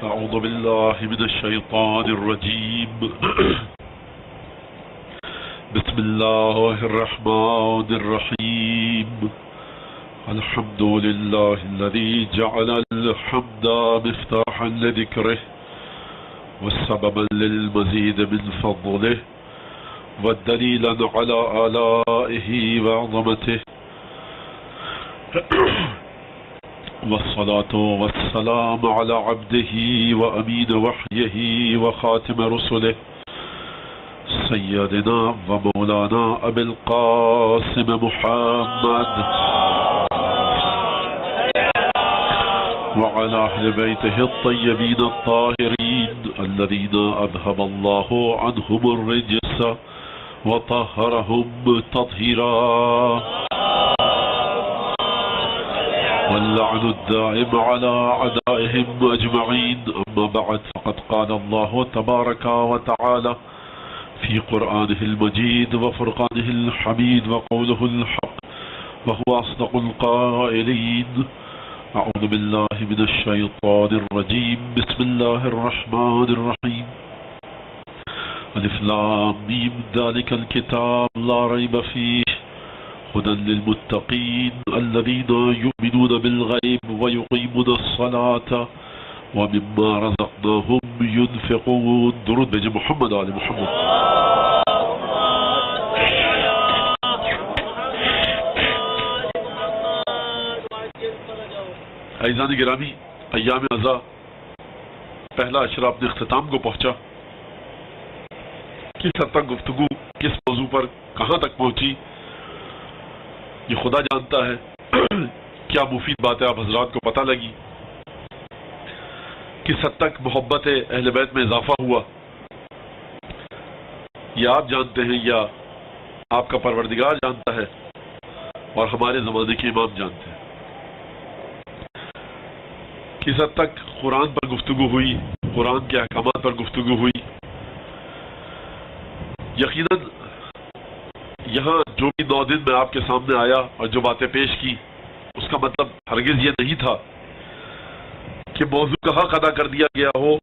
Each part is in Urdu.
أعوذ بالله من الشيطان الرجيم بسم الله الرحمن الرحيم الحمد لله الذي جعل الحمد مفتاحا لذكره وسببا للمزيد من فضله ودليلا على آلائه وعظمته والصلاة والسلام على عبده وأمين وحيه وخاتم رسله سيدنا ومولانا أبي القاسم محمد وعلى أهل بيته الطيبين الطاهرين الذين أذهب الله عنهم الرجس وطهرهم تطهيرا واللعن الدائم على أعدائهم أجمعين أما بعد فقد قال الله تبارك وتعالى في قرآنه المجيد وفرقانه الحميد وقوله الحق وهو أصدق القائلين أعوذ بالله من الشيطان الرجيم بسم الله الرحمن الرحيم ألف لام ميم ذلك الكتاب لا ريب فيه هدى للمتقين الذين يؤمنون بالغيب ويقيمون الصلاة ومما رزقناهم ينفقون درود بجي محمد آل محمد. عزیزان گرامی، ایام عزا پہلا اشرا اپنے اختتام کو پہنچا. کس حد تک گفتگو کس موضوع پر کہاں تک پہنچی یہ خدا جانتا ہے. کیا مفید باتیں آپ حضرات کو پتہ لگی، کس حد تک محبت اہل بیت میں اضافہ ہوا، یہ آپ جانتے ہیں یا آپ کا پروردگار جانتا ہے اور ہمارے زمانے کے امام جانتے ہیں. کس حد تک قرآن پر گفتگو ہوئی، قرآن کے احکامات پر گفتگو ہوئی. یقیناً یہاں جو بھی 9 دن میں آپ کے سامنے آیا اور جو باتیں پیش کی اس کا مطلب ہرگز یہ نہیں تھا کہ موضوع کا حق ادا کر دیا گیا ہو،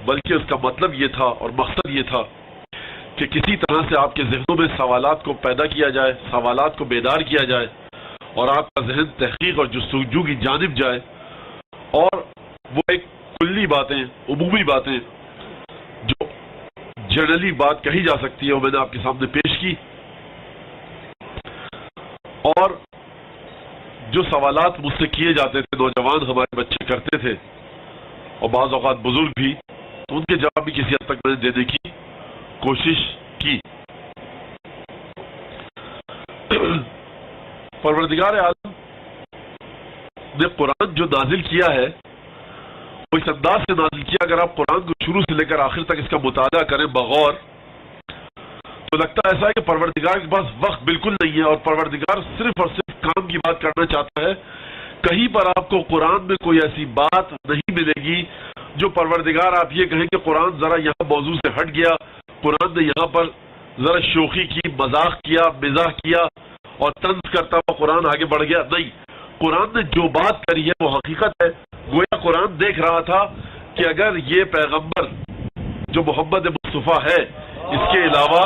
بلکہ اس کا مطلب یہ تھا اور مقصد یہ تھا کہ کسی طرح سے آپ کے ذہنوں میں سوالات کو پیدا کیا جائے، سوالات کو بیدار کیا جائے اور آپ کا ذہن تحقیق اور جستجو کی جانب جائے، اور وہ ایک کلی باتیں، عمومی باتیں جو جنرلی بات کہی جا سکتی ہے وہ میں نے آپ کے سامنے پیش کی. اور جو سوالات مجھ سے کیے جاتے تھے، نوجوان ہمارے بچے کرتے تھے اور بعض اوقات بزرگ بھی، تو ان کے جواب بھی کسی حد تک میں نے دینے کی کوشش کی. پروردگار عالم نے قرآن جو نازل کیا ہے وہ اس انداز سے نازل کیا. اگر آپ قرآن کو شروع سے لے کر آخر تک اس کا مطالعہ کریں بغور تو لگتا ایسا ہے کہ پروردگار کے پاس وقت بالکل نہیں ہے اور پروردگار صرف اور صرف کام کی بات کرنا چاہتا ہے. کہیں پر آپ کو قرآن میں کوئی ایسی بات نہیں ملے گی جو پروردگار آپ یہ کہیں کہ قرآن ذرا یہاں موضوع سے ہٹ گیا، قرآن نے یہاں پر ذرا شوخی کی، مذاق کیا، مزاح کیا اور طنز کرتا ہوا قرآن آگے بڑھ گیا. نہیں، قرآن نے جو بات کری ہے وہ حقیقت ہے. گویا قرآن دیکھ رہا تھا کہ اگر یہ پیغمبر جو محمد مصطفیٰ ہے اس کے علاوہ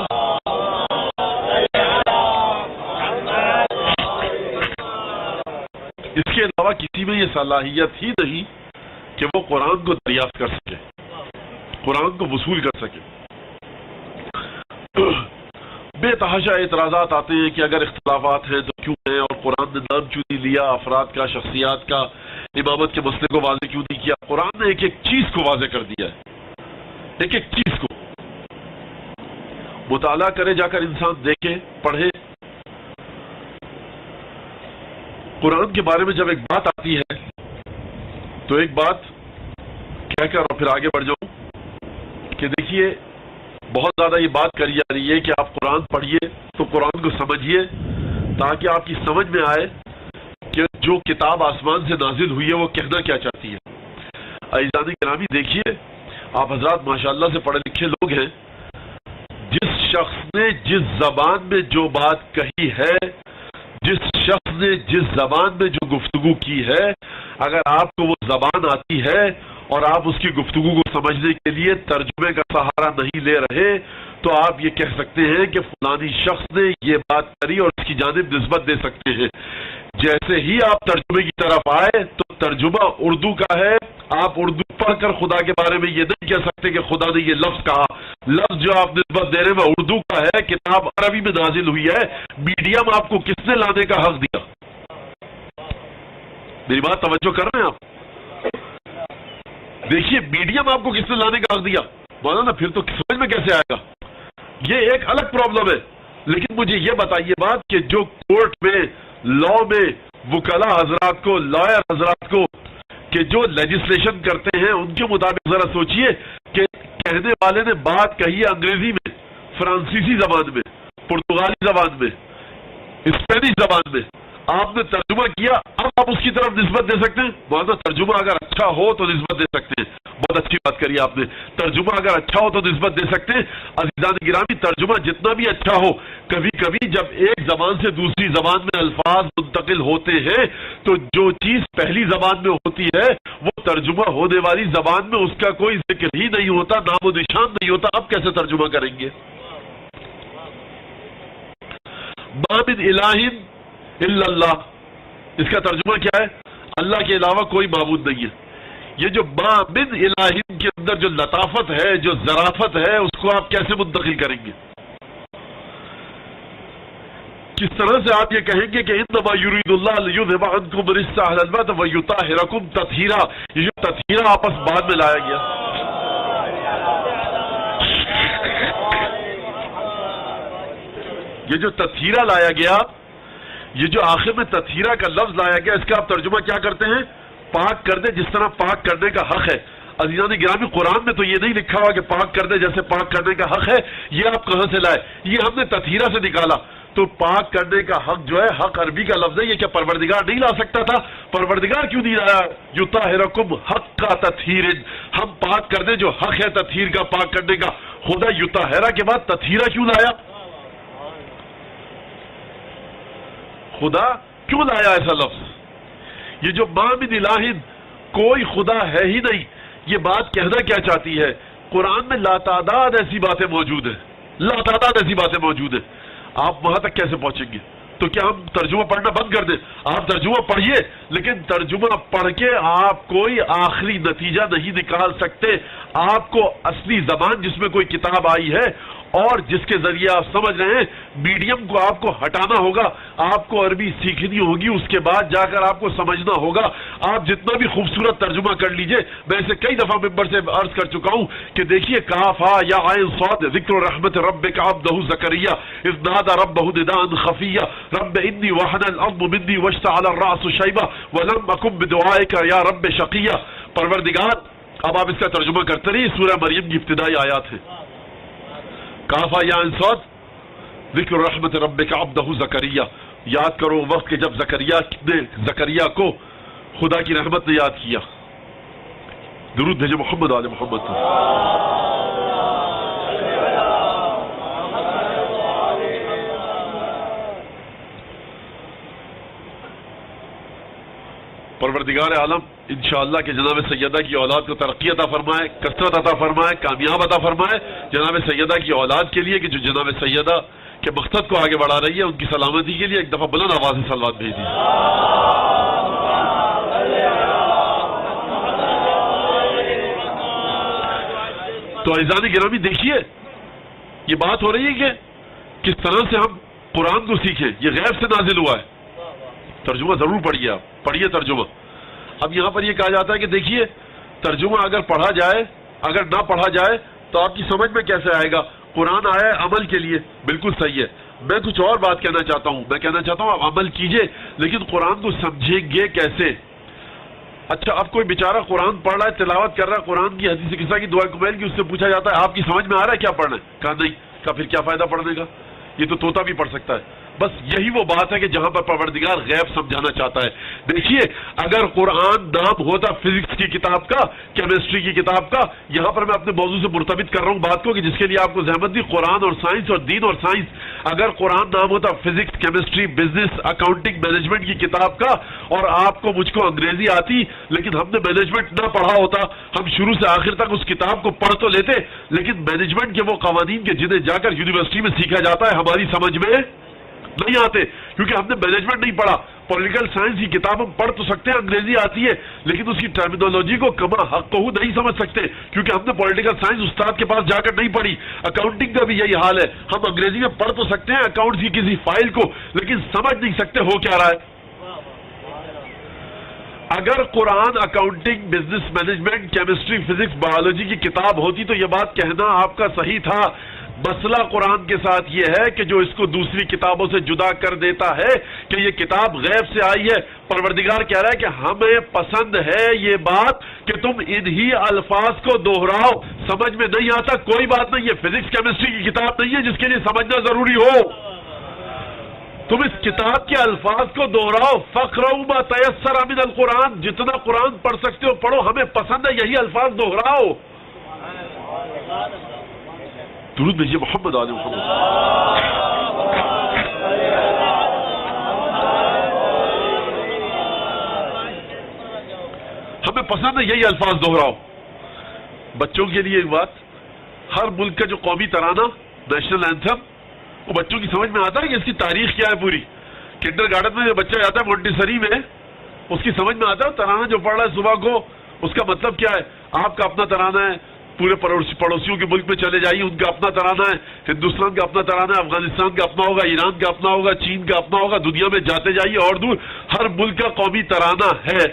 کسی میں یہ صلاحیت ہی نہیں کہ وہ قرآن کو دریافت کر سکے، قرآن کو وصول کر سکے. بے تحاشا اعتراضات آتے ہیں کہ اگر اختلافات ہیں تو کیوں ہیں، اور قرآن نے نام کیوں نہیں لیا افراد کا، شخصیات کا، امامت کے مسئلے کو واضح کیوں نہیں کیا. قرآن نے ایک ایک چیز کو واضح کر دیا ہے، ایک ایک چیز کو. مطالعہ کرے، جا کر انسان دیکھے، پڑھے. قرآن کے بارے میں جب ایک بات آتی ہے تو ایک بات کہہ کر اور پھر آگے بڑھ جاؤں کہ دیکھیے بہت زیادہ یہ بات کری جا رہی ہے کہ آپ قرآن پڑھیے تو قرآن کو سمجھیے تاکہ آپ کی سمجھ میں آئے کہ جو کتاب آسمان سے نازل ہوئی ہے وہ کہنا کیا چاہتی ہے. عزیزان گرامی دیکھیے، آپ حضرات ماشاءاللہ سے پڑھے لکھے لوگ ہیں. جس شخص نے جس زبان میں جو بات کہی ہے، جس شخص نے جس زبان میں جو گفتگو کی ہے، اگر آپ کو وہ زبان آتی ہے اور آپ اس کی گفتگو کو سمجھنے کے لیے ترجمے کا سہارا نہیں لے رہے تو آپ یہ کہہ سکتے ہیں کہ فلانی شخص نے یہ بات کری اور اس کی جانب نسبت دے سکتے ہیں۔ جیسے ہی آپ ترجمے کی طرف آئے تو ترجمہ اردو کا ہے، آپ اردو پڑھ کر خدا کے بارے میں یہ نہیں کہہ سکتے کہ خدا نے یہ لفظ کہا۔ لفظ جو آپ نسبت دے رہے ہیں وہ اردو کا ہے، کتاب عربی میں نازل ہوئی ہے، میڈیم آپ کو کس نے لانے کا حق دیا؟ میری بات توجہ کر رہے ہیں آپ؟ دیکھیے میڈیم آپ کو کس نے لانے کا حق دیا؟ مولانا پھر تو سمجھ میں کیسے آئے گا؟ یہ ایک الگ پرابلم ہے۔ لیکن مجھے یہ بتائیے بات کہ جو کورٹ میں لا میں وکلا حضرات کو، لائر حضرات کو کہ جو لیجسلیشن کرتے ہیں ان کے مطابق ذرا سوچئے کہ کہنے والے نے بات کہی ہے انگریزی میں، فرانسیسی زبان میں، پرتگالی زبان میں، اسپینش زبان میں، آپ نے ترجمہ کیا، اب آپ اس کی طرف نسبت دے سکتے ہیں؟ مولانا ترجمہ اگر اچھا ہو تو نسبت دے سکتے ہیں۔ بہت اچھی بات کری آپ نے، ترجمہ اگر اچھا ہو تو نسبت دے سکتے ہیں۔ عزیزان گرامی ترجمہ جتنا بھی اچھا ہو، کبھی کبھی جب ایک زبان سے دوسری زبان میں الفاظ منتقل ہوتے ہیں تو جو چیز پہلی زبان میں ہوتی ہے وہ ترجمہ ہونے والی زبان میں اس کا کوئی ذکر ہی نہیں ہوتا، نام و نشان نہیں ہوتا، اب کیسے ترجمہ کریں گے؟ ما من الہ الا اللہ، اس کا ترجمہ کیا ہے؟ اللہ کے علاوہ کوئی معبود نہیں ہے۔ یہ جو ما من الہ کے اندر جو لطافت ہے، جو ظرافت ہے، اس کو آپ کیسے منتقل کریں گے؟ کس طرح سے آپ یہ کہیں گے کہ انما یرید اللہ لیذھب عنکم الرجس اہل البیت ویطہرکم تطہیرا؟ یہ جو تطہیرا آپس بعد میں لایا گیا، یہ جو تطہیرا لایا گیا، یہ جو آخر میں تطہیرہ کا لفظ لایا گیا، اس کا آپ ترجمہ کیا کرتے ہیں؟ پاک کر دے، جس طرح پاک کرنے کا حق ہے۔ عزیزان گرامی قرآن میں تو یہ نہیں لکھا ہوا کہ پاک کر دے جیسے پاک کرنے کا حق ہے، یہ آپ کہاں سے لائے؟ یہ ہم نے تطہیرہ سے نکالا۔ تو پاک کرنے کا حق جو ہے، حق عربی کا لفظ ہے، یہ کیا پروردگار نہیں لا سکتا تھا؟ پروردگار کیوں نہیں لایا؟ یطہرکم حق کا تطہیر، ہم پاک کر دیں جو حق ہے تطہیر کا، پاک کرنے کا۔ خدا یطہرہ کے بعد تطہیرہ کیوں لایا؟ خدا کیوں لایا ایسا لفظ؟ یہ جو ما من الہ، کوئی خدا ہے ہی نہیں، یہ بات کہنا کیا چاہتی ہے؟ قرآن میں لاتعداد ایسی باتیں موجود ہیں، لاتعداد ایسی باتیں موجود ہیں، آپ وہاں تک کیسے پہنچیں گے؟ تو کیا ہم ترجمہ پڑھنا بند کر دیں؟ آپ ترجمہ پڑھیے، لیکن ترجمہ پڑھ کے آپ کوئی آخری نتیجہ نہیں نکال سکتے۔ آپ کو اصلی زبان جس میں کوئی کتاب آئی ہے اور جس کے ذریعے آپ سمجھ رہے ہیں، میڈیم کو آپ کو ہٹانا ہوگا، آپ کو عربی سیکھنی ہوگی، اس کے بعد جا کر آپ کو سمجھنا ہوگا۔ آپ جتنا بھی خوبصورت ترجمہ کر لیجئے، میں اسے کئی دفعہ ممبر سے عرض کر چکا ہوں کہ دیکھیے کاف ہا یا عین صاد، ذکر رحمت ربک عبدہ زکریا اذ نادى ربہ نداء خفیا رب انی وہن العظم منی واشتعل الرأس شیبہ ولم اکن بدعائک یا رب شقیا۔ پروردگار، اب آپ اس کا ترجمہ کرتے رہیے، سورہ مریم کی ابتدائی آیات ہے۔ کافا یا انصاد، ذکر رحمت ربک عبدہ زکریا، یاد کرو وقت کہ جب زکریا کو خدا کی رحمت نے یاد کیا۔ درود بھیجے محمد آل محمد۔ پروردگار عالم انشاءاللہ کہ جناب سیدہ کی اولاد کو ترقی عطا فرمائے، کثرت عطا فرمائے، کامیاب عطا فرمائے۔ جناب سیدہ کی اولاد کے لیے کہ جو جناب سیدہ کے مقصد کو آگے بڑھا رہی ہے، ان کی سلامتی کے لیے ایک دفعہ بلند آواز سے صلوات بھیج دیجیے۔ تو عزیزان گرامی دیکھیے، یہ بات ہو رہی ہے کہ کس طرح سے ہم قرآن کو سیکھیں، یہ غیب سے نازل ہوا ہے۔ ترجمہ ضرور پڑھیے، آپ پڑھیے ترجمہ۔ اب یہاں پر یہ کہا جاتا ہے کہ دیکھیے ترجمہ اگر پڑھا جائے، اگر نہ پڑھا جائے تو آپ کی سمجھ میں کیسے آئے گا؟ قرآن آیا ہے عمل کے لیے، بالکل صحیح ہے۔ میں کچھ اور بات کہنا چاہتا ہوں، میں کہنا چاہتا ہوں آپ عمل کیجئے، لیکن قرآن کو سمجھیں گے کیسے؟ اچھا اب کوئی بیچارہ قرآن پڑھ رہا ہے، تلاوت کر رہا ہے، قرآن کی حدیث قصہ کی دعا کمیل کی، اس سے پوچھا جاتا ہے آپ کی سمجھ میں آ رہا ہے کیا پڑھنا ہے؟ کہا نہیں۔ کہا پھر کیا فائدہ پڑھنے کا؟ یہ تو طوطا بھی پڑھ سکتا ہے۔ بس یہی وہ بات ہے کہ جہاں پر پروردگار غیب سمجھانا چاہتا ہے. دیکھیے اگر قرآن نام ہوتا فزکس کی کتاب کا، کیمسٹری کی کتاب کا، یہاں پر میں اپنے موضوع سے مرتبط کر رہا ہوں بات کو کہ جس کے لیے آپ کو زحمت دی، قرآن اور سائنس اور دین اور سائنس. اگر قرآن نام ہوتا physics, chemistry, business, accounting, management کی کتاب کا، اور آپ کو مجھ کو انگریزی آتی لیکن ہم نے مینجمنٹ نہ پڑھا ہوتا، ہم شروع سے آخر تک اس کتاب کو پڑھ تو لیتے لیکن مینجمنٹ کے وہ قوانین کے جنہیں جا کر یونیورسٹی میں سیکھا جاتا ہے ہماری سمجھ میں نہیں آتے، کیونکہ ہم نے مینجمنٹ نہیں پڑھا. پولیٹیکل سائنس کی کتاب ہم پڑھ تو سکتے ہیں، انگریزی آتی ہے، لیکن اس کی ٹرمینالوجی کو کما حق نہیں سمجھ سکتے کیونکہ ہم نے پولیٹیکل سائنس استاد کے پاس جا کر نہیں پڑھی. اکاؤنٹنگ کا بھی یہی حال ہے، ہم انگریزی میں پڑھ تو سکتے ہیں اکاؤنٹس کی کسی فائل کو، لیکن سمجھ نہیں سکتے ہو کیا رہا ہے. اگر قرآن accounting, business, management, chemistry, physics, biology کی کتاب ہوتی تو یہ بات کہنا آپ کا صحیح تھا. مسئلہ قرآن کے ساتھ یہ ہے کہ جو اس کو دوسری کتابوں سے جدا کر دیتا ہے کہ یہ کتاب غیب سے آئی ہے. پروردگار کہہ رہا ہے کہ ہمیں پسند ہے یہ بات کہ تم انہی الفاظ کو دوہراؤ. سمجھ میں نہیں آتا کوئی بات نہیں، یہ فزکس کیمسٹری کی کتاب نہیں ہے جس کے لیے سمجھنا ضروری ہو. تم اس کتاب کے الفاظ کو دوہراؤ. فقرؤ ما تیسر من القرآن، جتنا قرآن پڑھ سکتے ہو پڑھو، ہمیں پسند ہے یہی الفاظ دوہراؤ. درود بھیجیے محمد آل محمد. ہمیں پسند ہے یہی الفاظ دوہراؤ. بچوں کے لیے ایک بات، ہر ملک کا جو قومی ترانہ، نیشنل اینتھم، وہ بچوں کی سمجھ میں آتا ہے کہ اس کی تاریخ کیا ہے پوری. کنڈر گارڈن میں جو بچہ جاتا ہے مونٹیسری میں، اس کی سمجھ میں آتا ہے ترانہ جو پڑھ رہا ہے صبح کو اس کا مطلب کیا ہے. آپ کا اپنا ترانہ ہے، پورے پڑوسیوں کے ملک میں چلے جائیے ان کا اپنا ترانہ ہے، ہندوستان کا اپنا ترانہ ہے، افغانستان کا اپنا ہوگا، ایران کا اپنا ہوگا، چین کا اپنا ہوگا، دنیا میں جاتے جائیے اور دور ہر ملک کا قومی ترانہ ہے.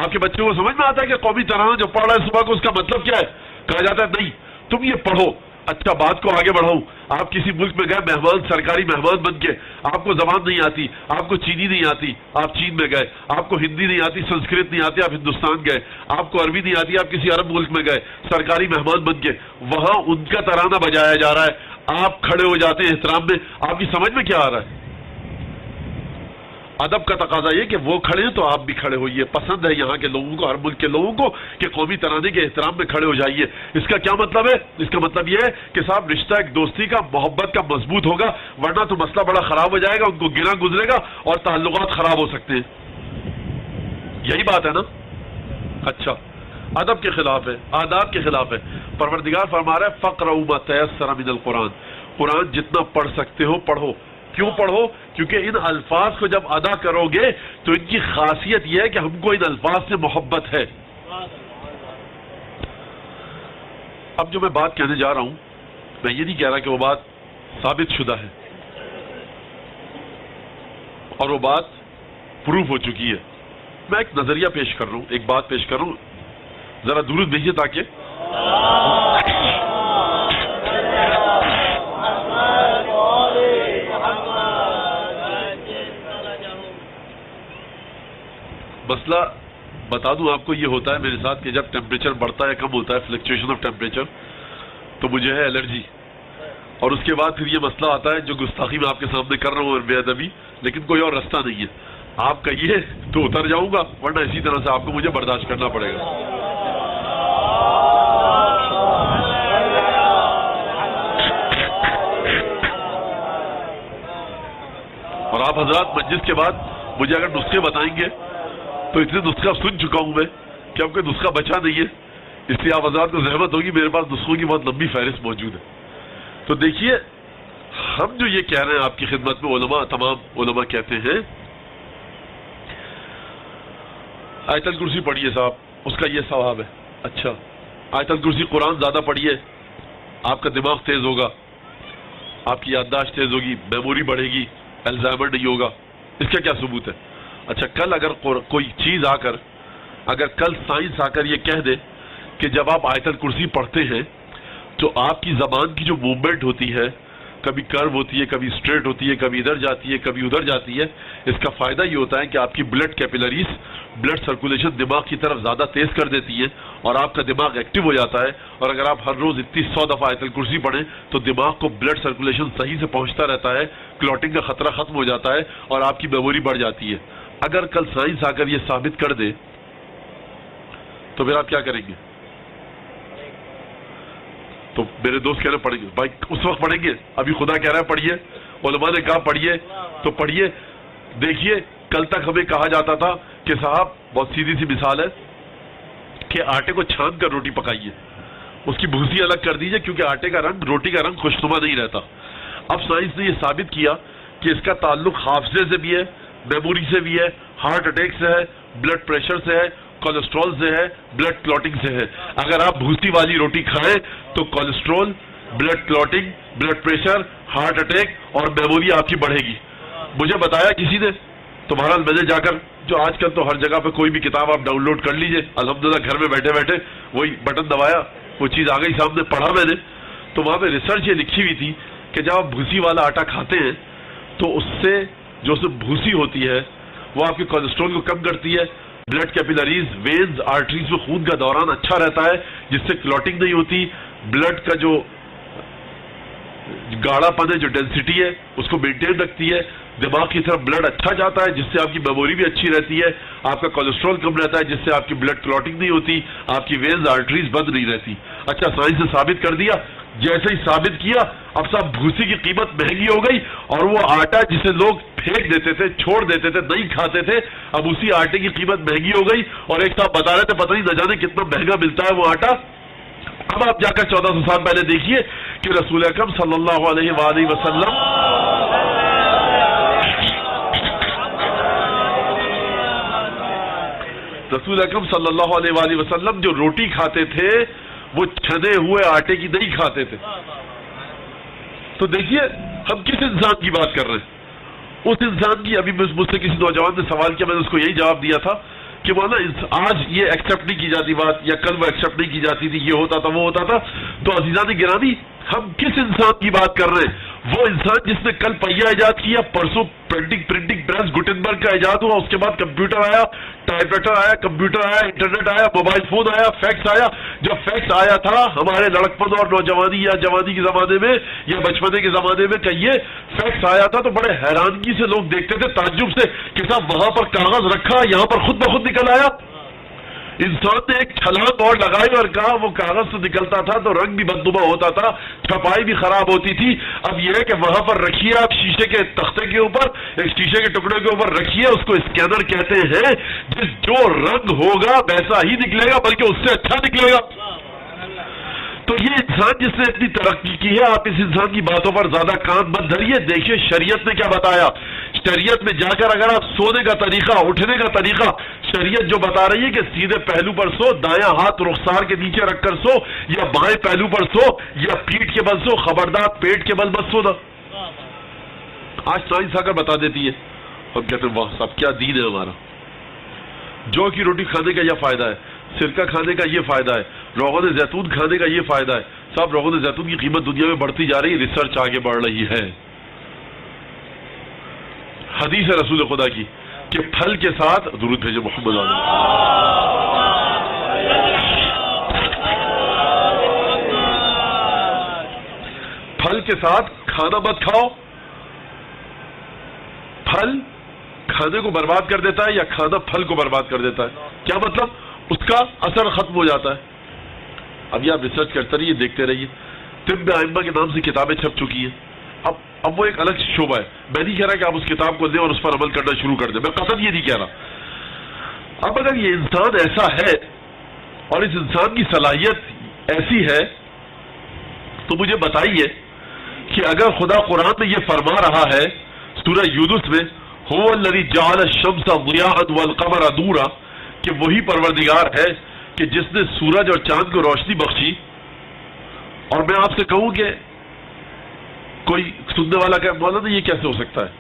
آپ کے بچوں کو سمجھ میں آتا ہے کہ قومی ترانہ جو پڑھ رہا ہے صبح کو اس کا مطلب کیا ہے. کہا جاتا ہے نہیں تم یہ پڑھو. اچھا بات کو آگے بڑھاؤں، آپ کسی ملک میں گئے مہمان، سرکاری مہمان بن کے، آپ کو زبان نہیں آتی، آپ کو چینی نہیں آتی، آپ چین میں گئے، آپ کو ہندی نہیں آتی، سنسکرت نہیں آتی، آپ ہندوستان گئے، آپ کو عربی نہیں آتی، آپ کسی عرب ملک میں گئے سرکاری مہمان بن کے، وہاں ان کا ترانہ بجایا جا رہا ہے، آپ کھڑے ہو جاتے ہیں احترام میں. آپ کی سمجھ میں کیا آ رہا ہے؟ ادب کا تقاضا یہ کہ وہ کھڑے ہیں تو آپ بھی کھڑے ہوئیے. پسند ہے یہاں کے لوگوں کو، ہر ملک کے لوگوں کو کہ قومی ترانے کے احترام میں کھڑے ہو جائیے. اس کا کیا مطلب ہے؟ اس کا مطلب یہ ہے کہ صاحب رشتہ ایک دوستی کا، محبت کا مضبوط ہوگا، ورنہ تو مسئلہ بڑا خراب ہو جائے گا، ان کو گرا گزرے گا اور تعلقات خراب ہو سکتے ہیں. یہی بات ہے نا. اچھا ادب کے خلاف ہے، آداب کے خلاف ہے. پروردگار فرما رہا ہے فقرؤ ما تیسر من القرآن، قرآن جتنا پڑھ سکتے ہو پڑھو. کیوں پڑھو؟ کیونکہ ان الفاظ کو جب ادا کرو گے تو ان کی خاصیت یہ ہے کہ ہم کو ان الفاظ سے محبت ہے. اب جو میں بات کہنے جا رہا ہوں، میں یہ نہیں کہہ رہا کہ وہ بات ثابت شدہ ہے اور وہ بات پروف ہو چکی ہے. میں ایک نظریہ پیش کر رہا ہوں، ایک بات پیش کر رہا ہوں. ذرا درود بھیجیے تاکہ مسئلہ بتا دوں آپ کو. یہ ہوتا ہے میرے ساتھ کہ جب ٹیمپریچر بڑھتا ہے، کم ہوتا ہے، فلیکچویشن آف ٹیمپریچر، تو مجھے ہے الرجی، اور اس کے بعد پھر یہ مسئلہ آتا ہے جو گستاخی میں آپ کے سامنے کر رہا ہوں اور بے ادبی، لیکن کوئی اور رستہ نہیں ہے. آپ کہیے تو اتر جاؤں گا، ورنہ اسی طرح سے آپ کو مجھے برداشت کرنا پڑے گا. اور آپ حضرات مجلس کے بعد مجھے اگر نسخے بتائیں گے تو اتنے نسخہ سن چکا ہوں میں کہ اب کوئی نسخہ بچا نہیں ہے، اس لیے آپ حضرات کو زحمت ہوگی، میرے پاس نسخوں کی بہت لمبی فہرست موجود ہے. تو دیکھیے ہم جو یہ کہہ رہے ہیں آپ کی خدمت میں، علماء، تمام علماء کہتے ہیں آیت الکرسی پڑھیے صاحب، اس کا یہ ثواب ہے. اچھا آیت الکرسی قرآن زیادہ پڑھیے، آپ کا دماغ تیز ہوگا، آپ کی یادداشت تیز ہوگی، میموری بڑھے گی، الزائمر نہیں ہوگا. اس کا کیا ثبوت ہے؟ اچھا کل اگر کوئی چیز آ کر، اگر کل سائنس آ کر یہ کہہ دے کہ جب آپ آیت الکرسی پڑھتے ہیں تو آپ کی زبان کی جو موومنٹ ہوتی ہے، کبھی کرو ہوتی ہے، کبھی اسٹریٹ ہوتی ہے، کبھی ادھر جاتی ہے، کبھی ادھر جاتی ہے. اس کا فائدہ یہ ہوتا ہے کہ آپ کی بلڈ کیپیلریز، بلڈ سرکولیشن دماغ کی طرف زیادہ تیز کر دیتی ہے اور آپ کا دماغ ایکٹیو ہو جاتا ہے. اور اگر آپ ہر روز اتنی 100 دفعہ آیت الکرسی پڑھیں تو دماغ کو بلڈ سرکولیشن صحیح سے پہنچتا رہتا ہے، کلوٹنگ کا خطرہ ختم ہو جاتا ہے اور آپ کی میموری بڑھ جاتی ہے. اگر کل سائنس آ کر یہ ثابت کر دے تو پھر آپ کیا کریں گے؟ تو میرے دوست کہہ رہے پڑھیں گے. بھائی اس وقت پڑھیں گے، ابھی خدا کہہ رہا ہے پڑھیے، علماء نے کہا پڑھیے تو پڑھیے. دیکھیے کل تک ہمیں کہا جاتا تھا کہ صاحب، بہت سیدھی سی مثال ہے کہ آٹے کو چھان کر روٹی پکائیے، اس کی بھوسی الگ کر دیجیے کیونکہ آٹے کا رنگ، روٹی کا رنگ خوشنما نہیں رہتا. اب سائنس نے یہ ثابت کیا کہ اس کا تعلق حافظے سے بھی ہے، میموری سے بھی ہے، ہارٹ اٹیک سے ہے، بلڈ پریشر سے ہے، کولیسٹرول سے ہے، بلڈ کلوٹنگ سے ہے. اگر آپ بھوسی والی روٹی کھائیں تو cholesterol, blood clotting, blood pressure, heart attack اور میموری آپ کی بڑھے گی. مجھے بتایا کسی نے، تو بہرحال میں نے جا کر، جو آج کل تو ہر جگہ پہ کوئی بھی کتاب آپ ڈاؤن لوڈ کر لیجئے، الحمدللہ گھر میں بیٹھے بیٹھے وہی بٹن دبایا، وہ چیز آ گئی سامنے، پڑھا میں نے. تو وہاں پہ ریسرچ یہ لکھی ہوئی تھی کہ جب آپ بھوسی والا آٹا کھاتے ہیں تو اس سے جو اس میں بھوسی ہوتی ہے وہ آپ کے کولیسٹرول کو کم کرتی ہے، بلڈ کیپیلریز، وینز، آرٹریز میں خون کا دوران اچھا رہتا ہے جس سے کلوٹنگ نہیں ہوتی، بلڈ کا جو گاڑھا پن ہے، جو ڈینسٹی ہے، اس کو مینٹین رکھتی ہے، دماغ کی طرف بلڈ اچھا جاتا ہے جس سے آپ کی میموری بھی اچھی رہتی ہے، آپ کا کولیسٹرول کم رہتا ہے جس سے آپ کی بلڈ کلوٹنگ نہیں ہوتی، آپ کی وینز، آرٹریز بند نہیں رہتی. اچھا سائنس نے ثابت کر دیا. جیسے ہی ثابت کیا اب صاحب بھوسی کی قیمت مہنگی ہو گئی اور وہ آٹا جسے لوگ پھینک دیتے تھے، چھوڑ دیتے تھے، نہیں کھاتے تھے، اب اسی آٹے کی قیمت مہنگی ہو گئی. اور ایک صاحب بتا رہے تھے پتہ نہیں نہ جانے کتنا مہنگا ملتا ہے وہ آٹا. اب آپ جا کر 1400 سال پہلے دیکھیے کہ رسول اکرم صلی اللہ علیہ وآلہ وسلم جو روٹی کھاتے تھے وہ چھنے ہوئے آٹے کی نہیں کھاتے تھے. تو دیکھیے ہم کس انسان کی بات کر رہے ہیں؟ اس انسان کی. ابھی مجھ سے کسی نوجوان نے سوال کیا، میں نے اس کو یہی جواب دیا تھا کہ وہ نا آج یہ ایکسیپٹ نہیں کی جاتی بات، یا کل وہ ایکسیپٹ نہیں کی جاتی تھی، یہ ہوتا تھا وہ ہوتا تھا. تو عزیزان گرامی، ہم کس انسان کی بات کر رہے ہیں؟ وہ انسان جس نے کل پہیا ایجاد کیا، پرسوں پرنٹنگ پریس گوٹنبرگ کا ایجاد ہوا، اس کے بعد کمپیوٹر آیا، ٹائپ رائٹر آیا، کمپیوٹر آیا، انٹرنیٹ آیا، موبائل فون آیا، فیکس آیا. جب فیکس آیا تھا ہمارے لڑکپن اور نوجوانی یا جوانی کے زمانے میں یا بچپنے کے زمانے میں کہیے، فیکس آیا تھا تو بڑے حیرانگی سے لوگ دیکھتے تھے، تعجب سے کہ صاحب وہاں پر کاغذ رکھا، یہاں پر خود بخود نکل آیا. انسان نے ایک چھلانگ اور لگائی اور کہا وہ کاغذ سے نکلتا تھا تو رنگ بھی بدنما ہوتا تھا، چھپائی بھی خراب ہوتی تھی. اب یہ ہے کہ وہاں پر رکھیے آپ شیشے کے تختے کے اوپر، ایک شیشے کے ٹکڑے کے اوپر رکھیے، اس کو اسکینر کہتے ہیں، جو رنگ ہوگا ویسا ہی نکلے گا بلکہ اس سے اچھا نکلے گا. تو یہ انسان جس نے اتنی ترقی کی ہے، آپ اس انسان کی باتوں پر زیادہ کان مت دھریے. دیکھیے شریعت نے کیا بتایا. شریعت میں جا کر اگر آپ سونے کا طریقہ، اٹھنے کا طریقہ، شریعت جو بتا رہی ہے کہ سیدھے پہلو پر سو، دایاں ہاتھ رخسار کے نیچے رکھ کر سو، یا بائیں پہلو پر سو، یا پیٹھ کے بل سو، خبردار پیٹ کے بل مت سونا. آج سائنس آ کر بتا دیتی ہے، ہم کہتے ہیں واہ صاحب کیا دین ہے ہمارا. جو کی روٹی کھانے کا یہ فائدہ ہے، سرکہ کھانے کا یہ فائدہ ہے، روغن زیتون کھانے کا یہ فائدہ ہے. صاحب روغن زیتون کی قیمت دنیا میں بڑھتی جا رہی ہے، ریسرچ آگے بڑھ رہی ہے. حدیث ہے رسول خدا کی کہ پھل کے ساتھ درود بھیجے محمد علیہ، پھل کے ساتھ کھانا مت کھاؤ. پھل کھانے کو برباد کر دیتا ہے یا کھانا پھل کو برباد کر دیتا ہے. کیا مطلب؟ اس کا اثر ختم ہو جاتا ہے. ابھی آپ ریسرچ کرتے رہیے، دیکھتے رہیے. طب ائمہ کے نام سے کتابیں چھپ چکی ہیں. اب وہ ایک الگ شعبہ ہے. میں نہیں کہہ رہا کہ آپ اس کتاب کو لیں اور اس پر عمل کرنا شروع کر دیں، میں قطعاً یہ نہیں کہہ رہا. اب اگر یہ انسان ایسا ہے اور اس انسان کی صلاحیت ایسی ہے تو مجھے بتائیے کہ اگر خدا قرآن میں یہ فرما رہا ہے سورہ یونس میں، هو الذی جعل الشمس ضیاء والقمر نورا، کہ وہی پروردگار ہے کہ جس نے سورج اور چاند کو روشنی بخشی. اور میں آپ سے کہوں کہ کوئی سننے والا کہ مولانا یہ کیسے ہو سکتا ہے؟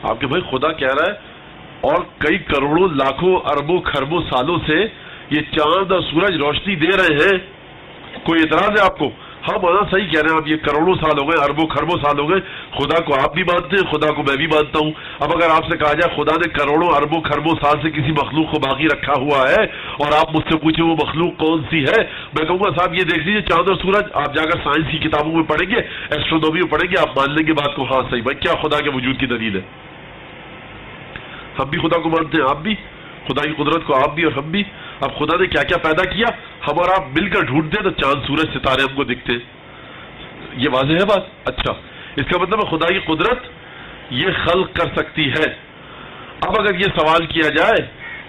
آپ کے بھائی خدا کہہ رہا ہے اور کئی کروڑوں لاکھوں اربوں خربوں سالوں سے یہ چاند اور سورج روشنی دے رہے ہیں. کوئی اعتراض ہے آپ کو؟ ہاں مولانا صحیح کہہ رہے ہیں آپ، یہ کروڑوں سال ہو گئے، اربوں خربوں سال ہو گئے، خدا کو آپ بھی مانتے ہیں، خدا کو میں بھی مانتا ہوں. اب اگر آپ سے کہا جائے خدا نے کروڑوں اربوں خربوں سال سے کسی مخلوق کو باقی رکھا ہوا ہے اور آپ مجھ سے پوچھیں وہ مخلوق کون سی ہے، میں کہوں گا صاحب یہ دیکھ لیجیے چاند اور سورج. آپ جا کر سائنس کی کتابوں میں پڑھیں گے، ایسٹرونومی میں پڑھیں گے، آپ مان لیں گے بات کو. ہاں صحیح بھائی، کیا خدا کے وجود کی دلیل ہے؟ ہم بھی خدا کو مانتے ہیں، آپ بھی خدا کی قدرت کو، آپ بھی اور ہم بھی. اب خدا نے کیا کیا پیدا کیا، ہم اور آپ مل کر ڈھونڈتے ہیں تو چاند سورج ستارے ہم کو دکھتے ہیں. یہ واضح ہے بات. اچھا، اس کا مطلب ہے خدا کی قدرت یہ خلق کر سکتی ہے. اب اگر یہ سوال کیا جائے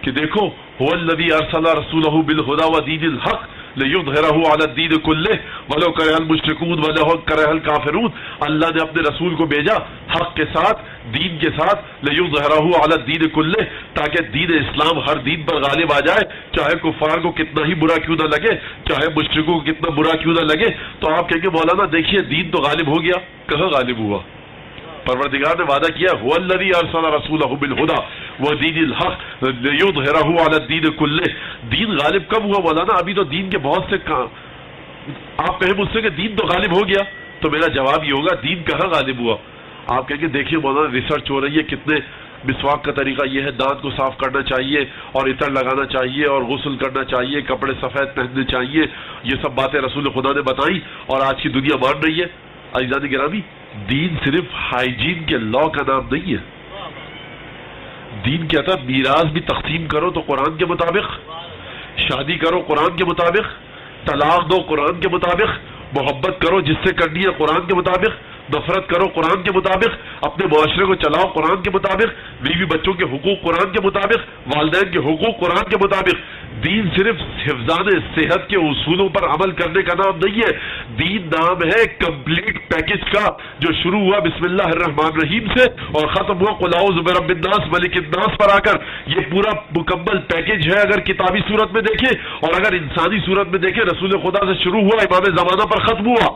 کہ دیکھو هو الذی ارسل رسولہ بالہدی ودین الحق لیظہرہ علی الدین کلہ ولو کرہ المشرکون ولو کرہ الکافرون، اللہ نے اپنے رسول کو بھیجا حق کے ساتھ، دین کے ساتھ، لیظہرہ علی الدین کلہ، تاکہ دین اسلام ہر دین پر غالب آ جائے، چاہے کفار کو کتنا ہی برا کیوں نہ لگے، چاہے مشرکوں کو کتنا برا کیوں نہ لگے. تو آپ کہیں گے مولانا دیکھیے دین تو غالب ہو گیا. کہاں غالب ہوا؟ پروردگار نے وعدہ کیا هو الذی ارسل رسولہ بالہدی ودین الحق لیظہرہ علی الدین کلہ. دین غالب کب ہوا مولانا؟ ابھی تو دین کے بہت سے آپ کہیں مجھ سے کہ دین تو غالب ہو گیا، تو میرا جواب یہ ہوگا دین کہاں غالب ہوا؟ آپ کہیں گے دیکھیے مولانا ریسرچ ہو رہی ہے، کتنے مسواک کا طریقہ یہ ہے، دانت کو صاف کرنا چاہیے اور عطر لگانا چاہیے اور غسل کرنا چاہیے، کپڑے سفید پہننے چاہیے، یہ سب باتیں رسول خدا نے بتائیں اور آج کی دنیا مان رہی ہے. عزیزان گرامی، دین صرف ہائیجین کے لا کا نام نہیں ہے. دین کہتا ہے میراث بھی تقسیم کرو تو قرآن کے مطابق، شادی کرو قرآن کے مطابق، طلاق دو قرآن کے مطابق، محبت کرو جس سے کرنی ہے قرآن کے مطابق، نفرت کرو قرآن کے مطابق، اپنے معاشرے کو چلاؤ قرآن کے مطابق، بیوی بچوں کے حقوق قرآن کے مطابق، والدین کے حقوق قرآن کے مطابق. دین صرف حفظان صحت کے اصولوں پر عمل کرنے کا نام نہیں ہے. دین نام ہے کمپلیٹ پیکج کا، جو شروع ہوا بسم اللہ الرحمن الرحیم سے اور ختم ہوا قل اعوذ برب الناس ملک الناس پر آ کر. یہ پورا مکمل پیکج ہے اگر کتابی صورت میں دیکھیں، اور اگر انسانی صورت میں دیکھیں رسول خدا سے شروع ہوا، امام زمانہ پر ختم ہوا.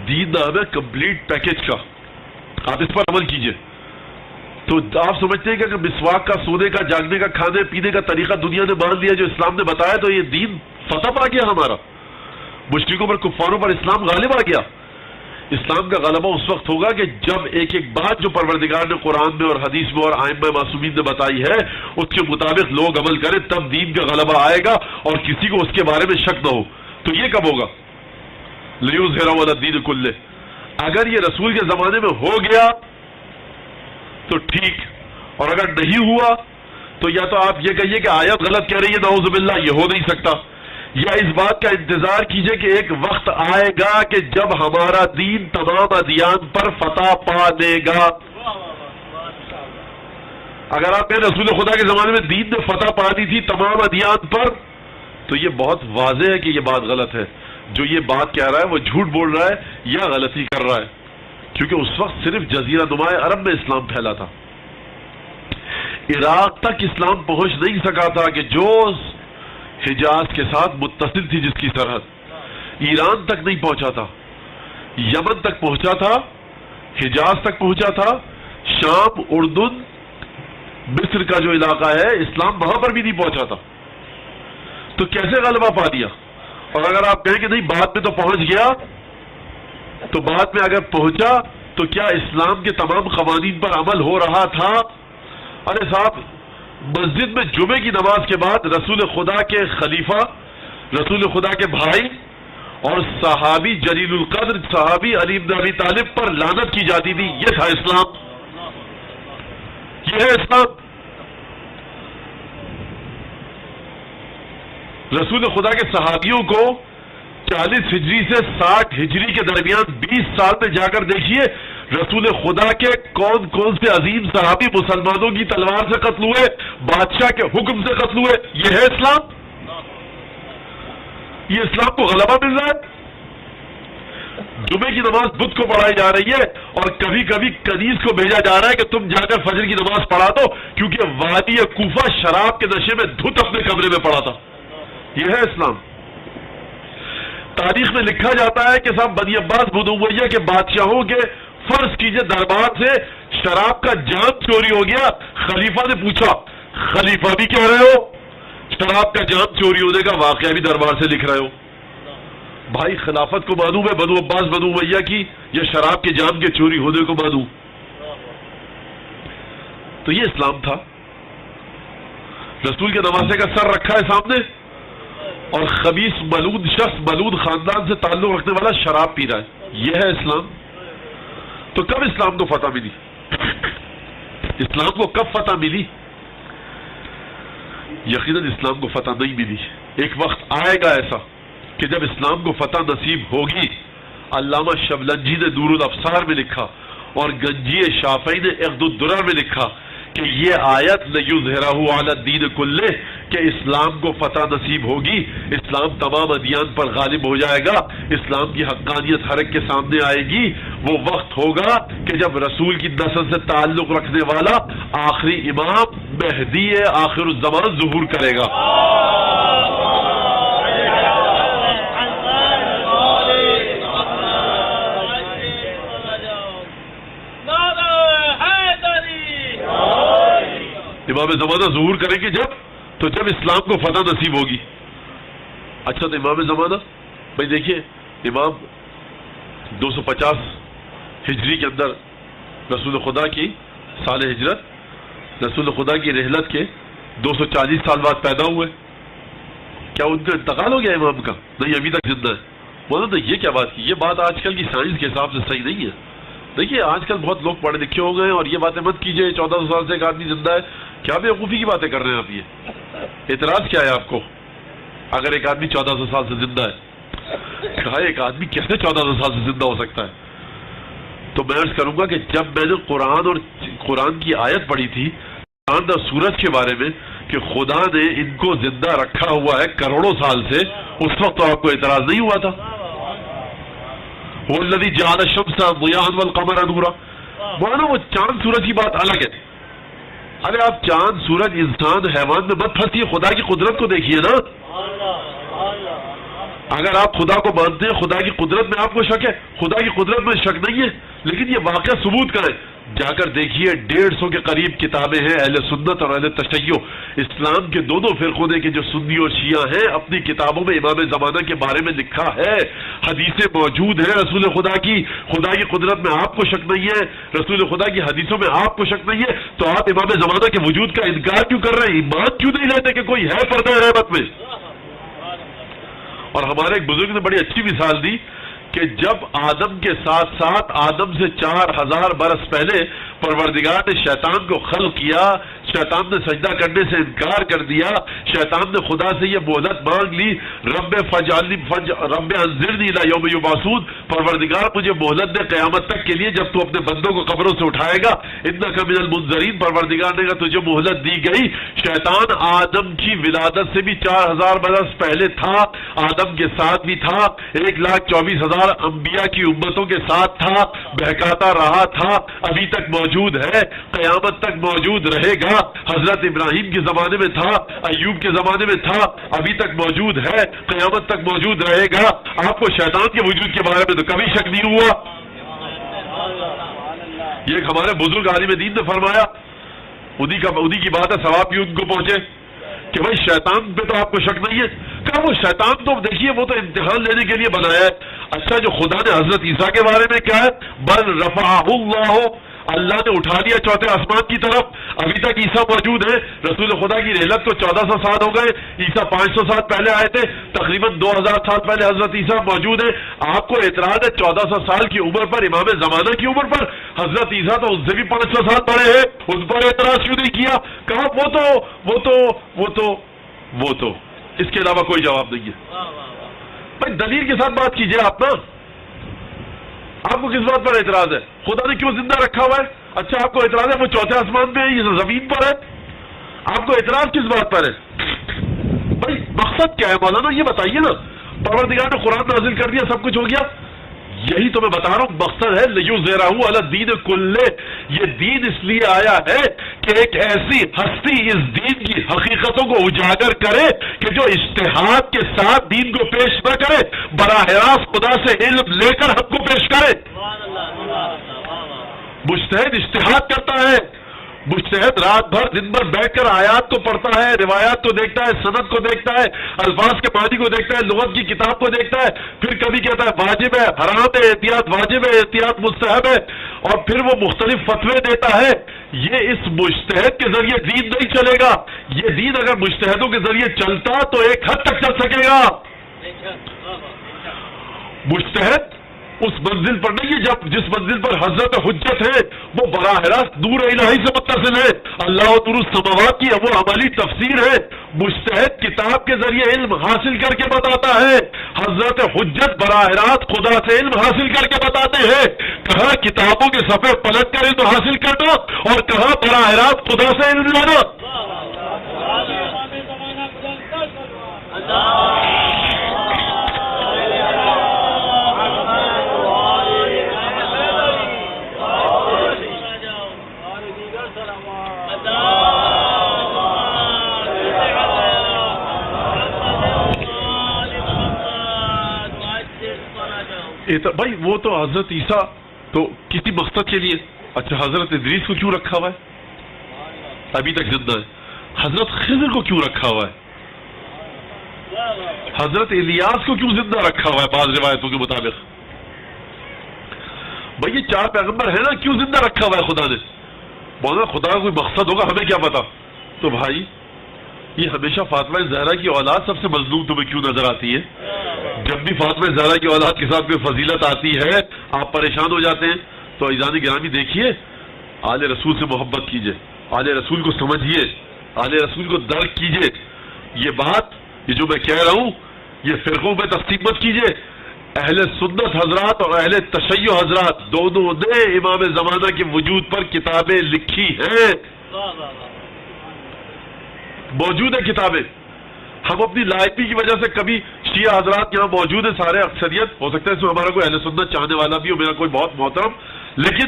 دین نام ہے کمپلیٹ پیکج کا، آپ اس پر عمل کیجئے. تو آپ سمجھتے ہیں کہ اگر مسواک کا، سونے کا، جاگنے کا، کھانے پینے کا طریقہ دنیا نے مان لیا جو اسلام نے بتایا تو یہ دین فتح پا گیا ہمارا، مشرکوں پر کفاروں پر اسلام غالب آ گیا. اسلام کا غلبہ اس وقت ہوگا کہ جب ایک ایک بات جو پروردگار نے قرآن میں اور حدیث میں اور ائمہ معصومین نے بتائی ہے اس کے مطابق لوگ عمل کریں، تب دین کا غلبہ آئے گا اور کسی کو اس کے بارے میں شک نہ ہو. تو یہ کب ہوگا؟ لیظہرہ علی الدین کلہ. اگر یہ رسول کے زمانے میں ہو گیا تو ٹھیک، اور اگر نہیں ہوا تو یا تو آپ یہ کہیے کہ آیت غلط کہہ رہی ہے نعوذ باللہ، یہ ہو نہیں سکتا، یا اس بات کا انتظار کیجئے کہ ایک وقت آئے گا کہ جب ہمارا دین تمام ادیان پر فتح پا دے گا. اگر آپ نے رسول خدا کے زمانے میں دین نے فتح پا دی تھی تمام ادیان پر تو یہ بہت واضح ہے کہ یہ بات غلط ہے. جو یہ بات کہہ رہا ہے وہ جھوٹ بول رہا ہے یا غلطی کر رہا ہے، کیونکہ اس وقت صرف جزیرہ نماء عرب میں اسلام پھیلا تھا. عراق تک اسلام پہنچ نہیں سکا تھا کہ جو حجاز کے ساتھ متصل تھی جس کی سرحد، ایران تک نہیں پہنچا تھا، یمن تک پہنچا تھا، حجاز تک پہنچا تھا، شام، اردن، مصر کا جو علاقہ ہے اسلام وہاں پر بھی نہیں پہنچا تھا. تو کیسے غلبہ پا دیا؟ اور اگر آپ کہیں کہ نہیں بعد میں تو پہنچ گیا، تو بعد میں اگر پہنچا تو کیا اسلام کے تمام قوانین پر عمل ہو رہا تھا؟ ارے صاحب، مسجد میں جمعے کی نماز کے بعد رسول خدا کے خلیفہ، رسول خدا کے بھائی اور صحابی جلیل القدر صحابی علی بن ابی طالب پر لعنت کی جاتی تھی. یہ تھا اسلام، یہ ہے اسلام. رسول خدا کے صحابیوں کو 40 ہجری سے 60 ہجری کے درمیان 20 سال میں جا کر دیکھیے رسول خدا کے کون کون سے عظیم صحابی مسلمانوں کی تلوار سے قتل ہوئے، بادشاہ کے حکم سے قتل ہوئے. یہ ہے اسلام. یہ اسلام کو غلبہ مل رہا ہے. جمعے کی نماز بدھ کو پڑھائی جا رہی ہے اور کبھی کبھی کنیز کو بھیجا جا رہا ہے کہ تم جا کر فجر کی نماز پڑھا دو، کیونکہ وادی کوفہ شراب کے نشے میں دھت اپنے کمرے میں پڑا تھا. یہ ہے اسلام. تاریخ میں لکھا جاتا ہے کہ صاحب بنی عباس بن امیہ کے بادشاہوں کے فرض کیجئے دربار سے شراب کا جام چوری ہو گیا. خلیفہ نے پوچھا, خلیفہ بھی کہہ رہے ہو شراب کا جام چوری ہونے کا واقعہ بھی دربار سے لکھ رہے ہو؟ بھائی خلافت کو مانوں میں بنو عباس بن امیہ کی یا شراب کے جام کے چوری ہونے کو مانوں؟ تو یہ اسلام تھا. رسول کے نواسے کا سر رکھا ہے سامنے اور خبیث ملعون شخص ملعون خاندان سے تعلق رکھنے والا شراب پی رہا ہے. یہ ہے اسلام. تو کب اسلام کو فتح ملی؟ اسلام کو کب فتح ملی؟ یقیناً اسلام کو فتح نہیں ملی. ایک وقت آئے گا ایسا کہ جب اسلام کو فتح نصیب ہوگی. علامہ شبلنجی نے نور الابصار میں لکھا اور گنجی شافعی نے عقد الدرر میں لکھا کہ یہ آیت لیظہرہ علی الدین کلہ کہ اسلام کو فتح نصیب ہوگی, اسلام تمام ادیان پر غالب ہو جائے گا, اسلام کی حقانیت ہر ایک کے سامنے آئے گی. وہ وقت ہوگا کہ جب رسول کی نسل سے تعلق رکھنے والا آخری امام مہدی آخر الزمان ظہور کرے گا. امام زمانہ ظہور کریں گے جب اسلام کو فتح نصیب ہوگی. اچھا تو امام زمانہ بھائی دیکھیے, امام 250 ہجری کے اندر رسول خدا کی سال ہجرت, رسول خدا کی رحلت کے 240 سال بعد پیدا ہوئے. کیا ان کا انتقال ہو گیا امام کا؟ نہیں, ابھی تک زندہ ہے. بولو تو یہ کیا بات کی؟ یہ بات آج کل کی سائنس کے حساب سے صحیح نہیں ہے. دیکھیے آج کل بہت لوگ پڑھے لکھے ہو گئے ہیں اور یہ باتیں مت کیجئے 1400 سال سے ایک آدمی زندہ ہے. کیا بیوقوفی کی باتیں کر رہے ہیں آپ؟ یہ اعتراض کیا ہے آپ کو اگر ایک آدمی 1400 سال سے زندہ ہے؟ کہا ایک آدمی کیسے 1400 سال سے زندہ ہو سکتا ہے؟ تو میں عرض کروں گا کہ جب میں نے قرآن کی آیت پڑھی تھی چاند اور سورج کے بارے میں کہ خدا نے ان کو زندہ رکھا ہوا ہے کروڑوں سال سے, اس وقت تو آپ کو اعتراض نہیں ہوا تھا. وَالَّذِي جَعَلَ الشَّمْسَ ضِيَاءً وَالْقَمَرَ نُورًا. مانو وہ چاند سورج کی بات الگ ہے. ارے آپ چاند سورج انسان حیوان میں مت پھنسیے, خدا کی قدرت کو دیکھیے نا. اگر آپ خدا کو مانتے ہیں خدا کی قدرت میں آپ کو شک ہے, خدا کی قدرت میں شک نہیں ہے, لیکن یہ واقعہ ثبوت کریں. جا کر دیکھیے 150 کے قریب کتابیں ہیں اہل سنت اور اہل تشیع. اسلام کے دونوں فرقوں نے کہ جو سنی اور شیعہ ہیں اپنی کتابوں میں امام زمانہ کے بارے میں لکھا ہے, حدیثیں موجود ہیں رسول خدا کی قدرت میں آپ کو شک نہیں ہے, رسول خدا کی حدیثوں میں آپ کو شک نہیں ہے, تو آپ امام زمانہ کے وجود کا انکار کیوں کر رہے ہیں؟ ایمان کیوں نہیں لیتے کہ کوئی ہے پردہ رحمت میں؟ اور ہمارے ایک بزرگ نے بڑی اچھی مثال دی کہ جب آدم کے ساتھ ساتھ آدم سے 4000 برس پہلے پروردگار نے شیطان کو خلق کیا, شیطان نے سجدہ کرنے سے انکار کر دیا, شیطان نے خدا سے یہ مہلت مانگ لی رب انذرنی الی یوم یبعثون, پروردگار مجھے مہلت دے قیامت تک کے لیے جب تو اپنے بندوں کو قبروں سے اٹھائے گا, انک من المنذرین, پروردگار نے کہا تجھے مہلت دی گئی. شیطان آدم کی ولادت سے بھی 4000 برس پہلے تھا, آدم کے ساتھ بھی تھا, 1,24,000 انبیاء کی امتوں کے ساتھ تھا, بہکاتا رہا تھا, ابھی تک موجود ہے, قیامت تک موجود رہے گا. حضرت ابراہیم کے زمانے میں تھا, ایوب کے زمانے میں تھا, ابھی تک موجود ہے, قیامت تک موجود رہے گا. آپ کو شیطان کے وجود کے بارے میں تو کبھی شک نہیں ہوا. یہ ہمارے بزرگ عالم دین نے فرمایا, انہی کی بات ہے, ثواب بھی ان کو پہنچے کہ بھائی شیطان پہ تو آپ کو شک نہیں ہے. کہا وہ شیطان تو دیکھیے وہ تو امتحان لینے کے لیے بنایا ہے. اچھا جو خدا نے حضرت عیسیٰ کے بارے میں کیا ہے, بل رفعہ اللہ, اللہ نے اٹھا لیا چوتھے آسمان کی طرف. ابھی تک عیسیٰ موجود ہے, رسول خدا کی رحلت کو 1400 سال ہو گئے, عیسیٰ 500 سال پہلے آئے تھے, تقریباً 2000 سال پہلے حضرت عیسیٰ موجود ہے. آپ کو اعتراض ہے 1400 سال کی عمر پر, امام زمانہ کی عمر پر؟ حضرت عیسیٰ تو ان سے بھی 500 سال بڑے ہیں, ان پر اعتراض کیوں نہیں کیا؟ کہا وہ تو اس کے علاوہ کوئی جواب نہیں ہے. بھائی دلیل کے ساتھ بات کیجئے آپ نا, آپ کو کس بات پر اعتراض ہے؟ خدا نے کیوں زندہ رکھا ہوا ہے؟ اچھا آپ کو اعتراض ہے وہ چوتھے آسمان میں ہے, یہ زمین پر ہے, آپ کو اعتراض کس بات پر ہے؟ بھائی مقصد کیا ہے مولانا یہ بتائیے نا. پروردگار نے قرآن نازل کر دیا, سب کچھ ہو گیا, یہی تو میں بتا رہا ہوں مقصد ہے لیظہرہ علی الدین کلہ. یہ دین اس لیے آیا ہے کہ ایک ایسی ہستی اس دین کی حقیقتوں کو اجاگر کرے کہ جو اجتہاد کے ساتھ دین کو پیش نہ کرے، براہ راست خدا سے علم لے کر ہم کو پیش کرے. مجتہد اجتہاد کرتا ہے، مجتہد رات بھر دن بھر بیٹھ کر آیات کو پڑھتا ہے، روایات کو دیکھتا ہے، سند کو دیکھتا ہے، الفاظ کے معنی کو دیکھتا ہے، لغت کی کتاب کو دیکھتا ہے، پھر کبھی کہتا ہے واجب ہے، حرام ہے، احتیاط واجب ہے، احتیاط مستحب ہے، اور پھر وہ مختلف فتوے دیتا ہے. یہ اس مجتہد کے ذریعے دین نہیں چلے گا. یہ دین اگر مجتہدوں کے ذریعے چلتا تو ایک حد تک چل سکے گا. مجتہد اس منزل پر نہیں ہے جس منزل پر حضرت حجت ہے، وہ براہ راست نور الہی سے متصل ہے. اللہ نور السماوات کی وہ عملی تفسیر ہے. مجتہد کتاب کے ذریعے علم حاصل کر کے بتاتا ہے، حضرت حجت براہ راست خدا سے علم حاصل کر کے بتاتے ہیں. کہاں کتابوں کے صفحے پلٹ کر علم حاصل کرنا اور کہاں براہ راست خدا سے علم لینا. بھائی وہ تو حضرت عیسیٰ تو کسی مقصد کے لیے، اچھا حضرت ادریس کو کیوں رکھا ہوا ہے ابھی تک زندہ ہے؟ حضرت خضر کو کیوں رکھا ہوا ہے؟ حضرت الیاس کو کیوں زندہ رکھا ہوا ہے بعض روایتوں کے مطابق؟ بھائی یہ 4 پیغمبر ہیں نا، کیوں زندہ رکھا ہوا ہے خدا نے؟ مولانا خدا کا کوئی مقصد ہوگا، ہمیں کیا پتا. تو بھائی یہ ہمیشہ فاطمہ زہرا کی اولاد سب سے مظلوم تمہیں کیوں نظر آتی ہے؟ جب بھی فاطمہ زہرا کی اولاد کے ساتھ کوئی فضیلت آتی ہے آپ پریشان ہو جاتے ہیں. تو عزیزان گرامی دیکھیے، آل رسول سے محبت کیجئے، آل رسول کو سمجھیے، آل رسول کو درک کیجئے. یہ بات یہ جو میں کہہ رہا ہوں یہ فرقوں پہ تقسیم مت کیجئے. اہل سنت حضرات اور اہل تشیع حضرات دونوں نے امام زمانہ کے وجود پر کتابیں لکھی ہیں، موجود ہیں کتابیں. ہم اپنی لائقی کی وجہ سے کبھی شیعہ حضرات یہاں موجود ہیں سارے، اکثریت ہو سکتا ہے اس میں ہمارا کوئی اہل سنت چاہنے والا بھی ہو، میرا کوئی بہت محترم، لیکن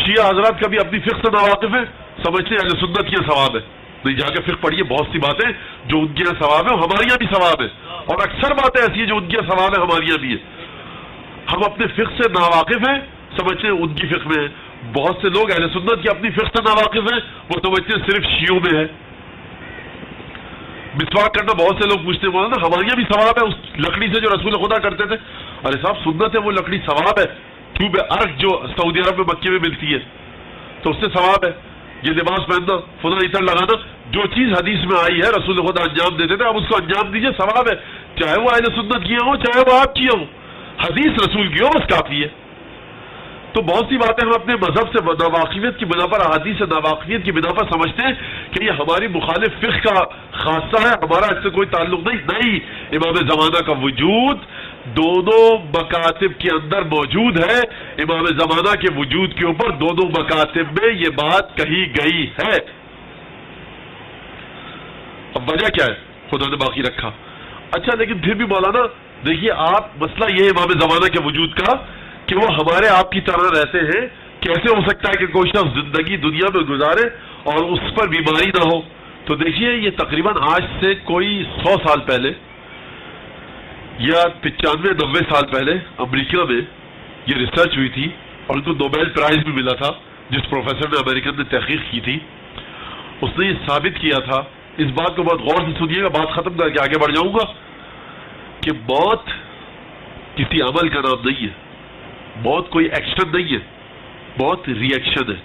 شیعہ حضرات کبھی اپنی فقہ سے ناواقف ہیں، سمجھتے ہیں اہل سنت کی ثواب ہے. نہیں، جا کے فقہ پڑھیے، بہت سی باتیں جو ان کے یہاں ثواب ہے ہمارے یہاں بھی ثواب ہے، اور اکثر باتیں ایسی ہیں جو ان کے یہاں ثواب ہے ہمارے یہاں بھی ہے. ہم اپنے فقہ سے ناواقف ہیں، سمجھتے ہیں ان کی فقہ میں ہے. بہت سے لوگ اہل سنت کی اپنی فقہ سے ناواقف ہیں، وہ سمجھتے ہیں صرف شیعوں میں ہے. مسواک کرنا بہت سے لوگ پوچھتے ہیں مولانا ہمارے یہاں بھی ثواب ہے اس لکڑی سے جو رسول خدا کرتے تھے. ارے صاحب سنت ہے، وہ لکڑی ثواب ہے. کیوب ارگ جو سعودی عرب میں مکے میں ملتی ہے تو اس سے ثواب ہے. یہ لباس پہننا، فلاں عطر لگانا، جو چیز حدیث میں آئی ہے رسول خدا انجام دیتے تھے، آپ اس کو انجام دیجئے، ثواب ہے. چاہے وہ اہل سنت کیا ہو چاہے وہ آپ کیا ہو، حدیث رسول کی ہو بس کافی ہے. تو بہت سی باتیں ہم اپنے مذہب سے ناواقفیت کی بنا پر، احادیث سے ناواقفیت کی بنا پر سمجھتے ہیں کہ یہ ہماری مخالف فقہ کا خاصہ ہے، ہمارا اس سے کوئی تعلق نہیں. امام زمانہ کا وجود دونوں مکاتب کے اندر موجود ہے. امام زمانہ کے وجود کے اوپر دونوں مکاتب میں یہ بات کہی گئی ہے. اب وجہ کیا ہے؟ خدا نے باقی رکھا. اچھا لیکن پھر بھی مولانا دیکھیے، آپ مسئلہ یہ امام زمانہ کے وجود کا کہ وہ ہمارے آپ کی طرح رہتے ہیں، کیسے ہو سکتا ہے کہ کوئی شخص زندگی دنیا میں گزارے اور اس پر بیماری نہ ہو؟ تو دیکھیے یہ تقریباً آج سے کوئی 100 سال پہلے یا 95-90 سال پہلے امریکہ میں یہ ریسرچ ہوئی تھی اور ان کو نوبیل پرائز بھی ملا تھا. جس پروفیسر نے امریکن نے تحقیق کی تھی اس نے یہ ثابت کیا تھا، اس بات کو بہت غور سے سنیے گا، بات ختم کر کے آگے بڑھ جاؤں گا، کہ موت کسی عمل کا نام نہیں ہے، موت کوئی ایکشن نہیں ہے، موت ری ایکشن ہے.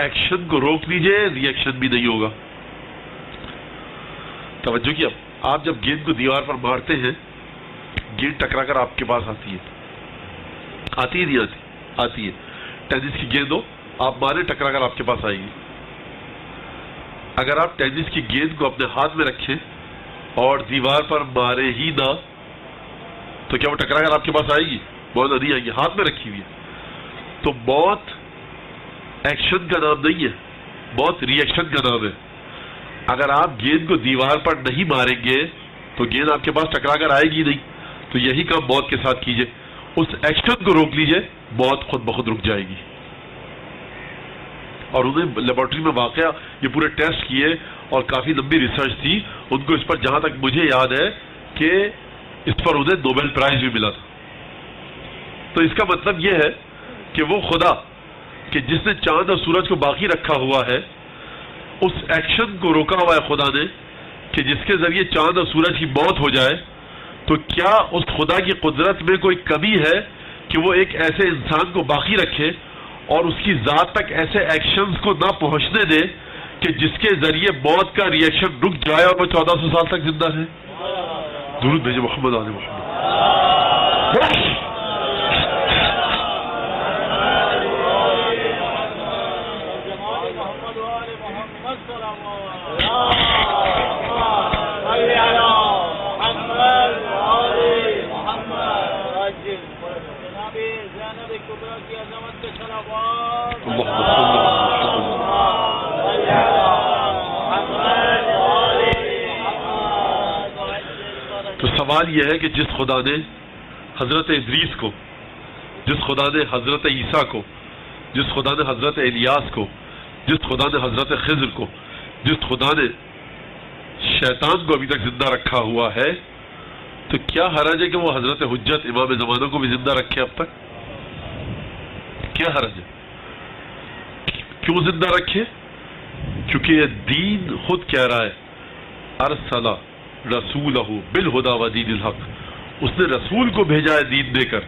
ایکشن کو روک لیجئے، ری ایکشن بھی نہیں ہوگا. توجہ کیا، آپ جب گیند کو دیوار پر مارتے ہیں گیند ٹکرا کر آپ کے پاس آتی ہے، آتی ہے نہیں آتی؟ آتی ہے. ٹینس کی گیند ہو آپ مارے، ٹکرا کر آپ کے پاس آئے گی. اگر آپ ٹینس کی گیند کو اپنے ہاتھ میں رکھیں اور دیوار پر مارے ہی نہ تو کیا وہ ٹکرا کر آپ کے پاس آئے گی؟ موت نہیں آئے گی، ہاتھ میں رکھی ہوئی ہے. تو موت ایکشن کا نام نہیں ہے، موت ری ایکشن کا نام ہے. اگر آپ گیند کو دیوار پر نہیں ماریں گے تو گیند آپ کے پاس ٹکرا کر آئے گی نہیں، تو یہی کام موت کے ساتھ کیجئے، اس ایکشن کو روک لیجئے، موت خود بخود رک جائے گی۔ اور انہیں لیبارٹری میں واقعہ یہ پورے ٹیسٹ کیے اور کافی لمبی ریسرچ تھی ان کو اس پر، جہاں تک مجھے یاد ہے کہ اس پر انہیں نوبل پرائز بھی ملا تھا۔ تو اس کا مطلب یہ ہے کہ وہ خدا کہ جس نے چاند اور سورج کو باقی رکھا ہوا ہے، اس ایکشن کو روکا ہوا ہے خدا نے کہ جس کے ذریعے چاند اور سورج کی موت ہو جائے، تو کیا اس خدا کی قدرت میں کوئی کمی ہے کہ وہ ایک ایسے انسان کو باقی رکھے اور اس کی ذات تک ایسے ایکشنز کو نہ پہنچنے دے کہ جس کے ذریعے موت کا ریئیکشن رک جائے اور وہ 1400 سال تک زندہ ہے؟ درود بھیجے محمد آل محمد۔ تو سوال یہ ہے کہ جس خدا نے حضرت ادریس کو، جس خدا نے حضرت عیسیٰ کو، جس خدا نے حضرت الیاس کو، جس خدا نے حضرت خضر کو، جس خدا نے شیطان کو ابھی تک زندہ رکھا ہوا ہے، تو کیا حرج ہے کہ وہ حضرت حجت امام زمانہ کو بھی زندہ رکھے اب تک؟ کیا حرج ہے؟ کیوں زندہ رکھے؟ کیونکہ یہ دین خود کہہ رہا ہے ارسلہ رسولہ بالہدی ودین الحق، اس نے رسول کو بھیجا ہے دین دے کر۔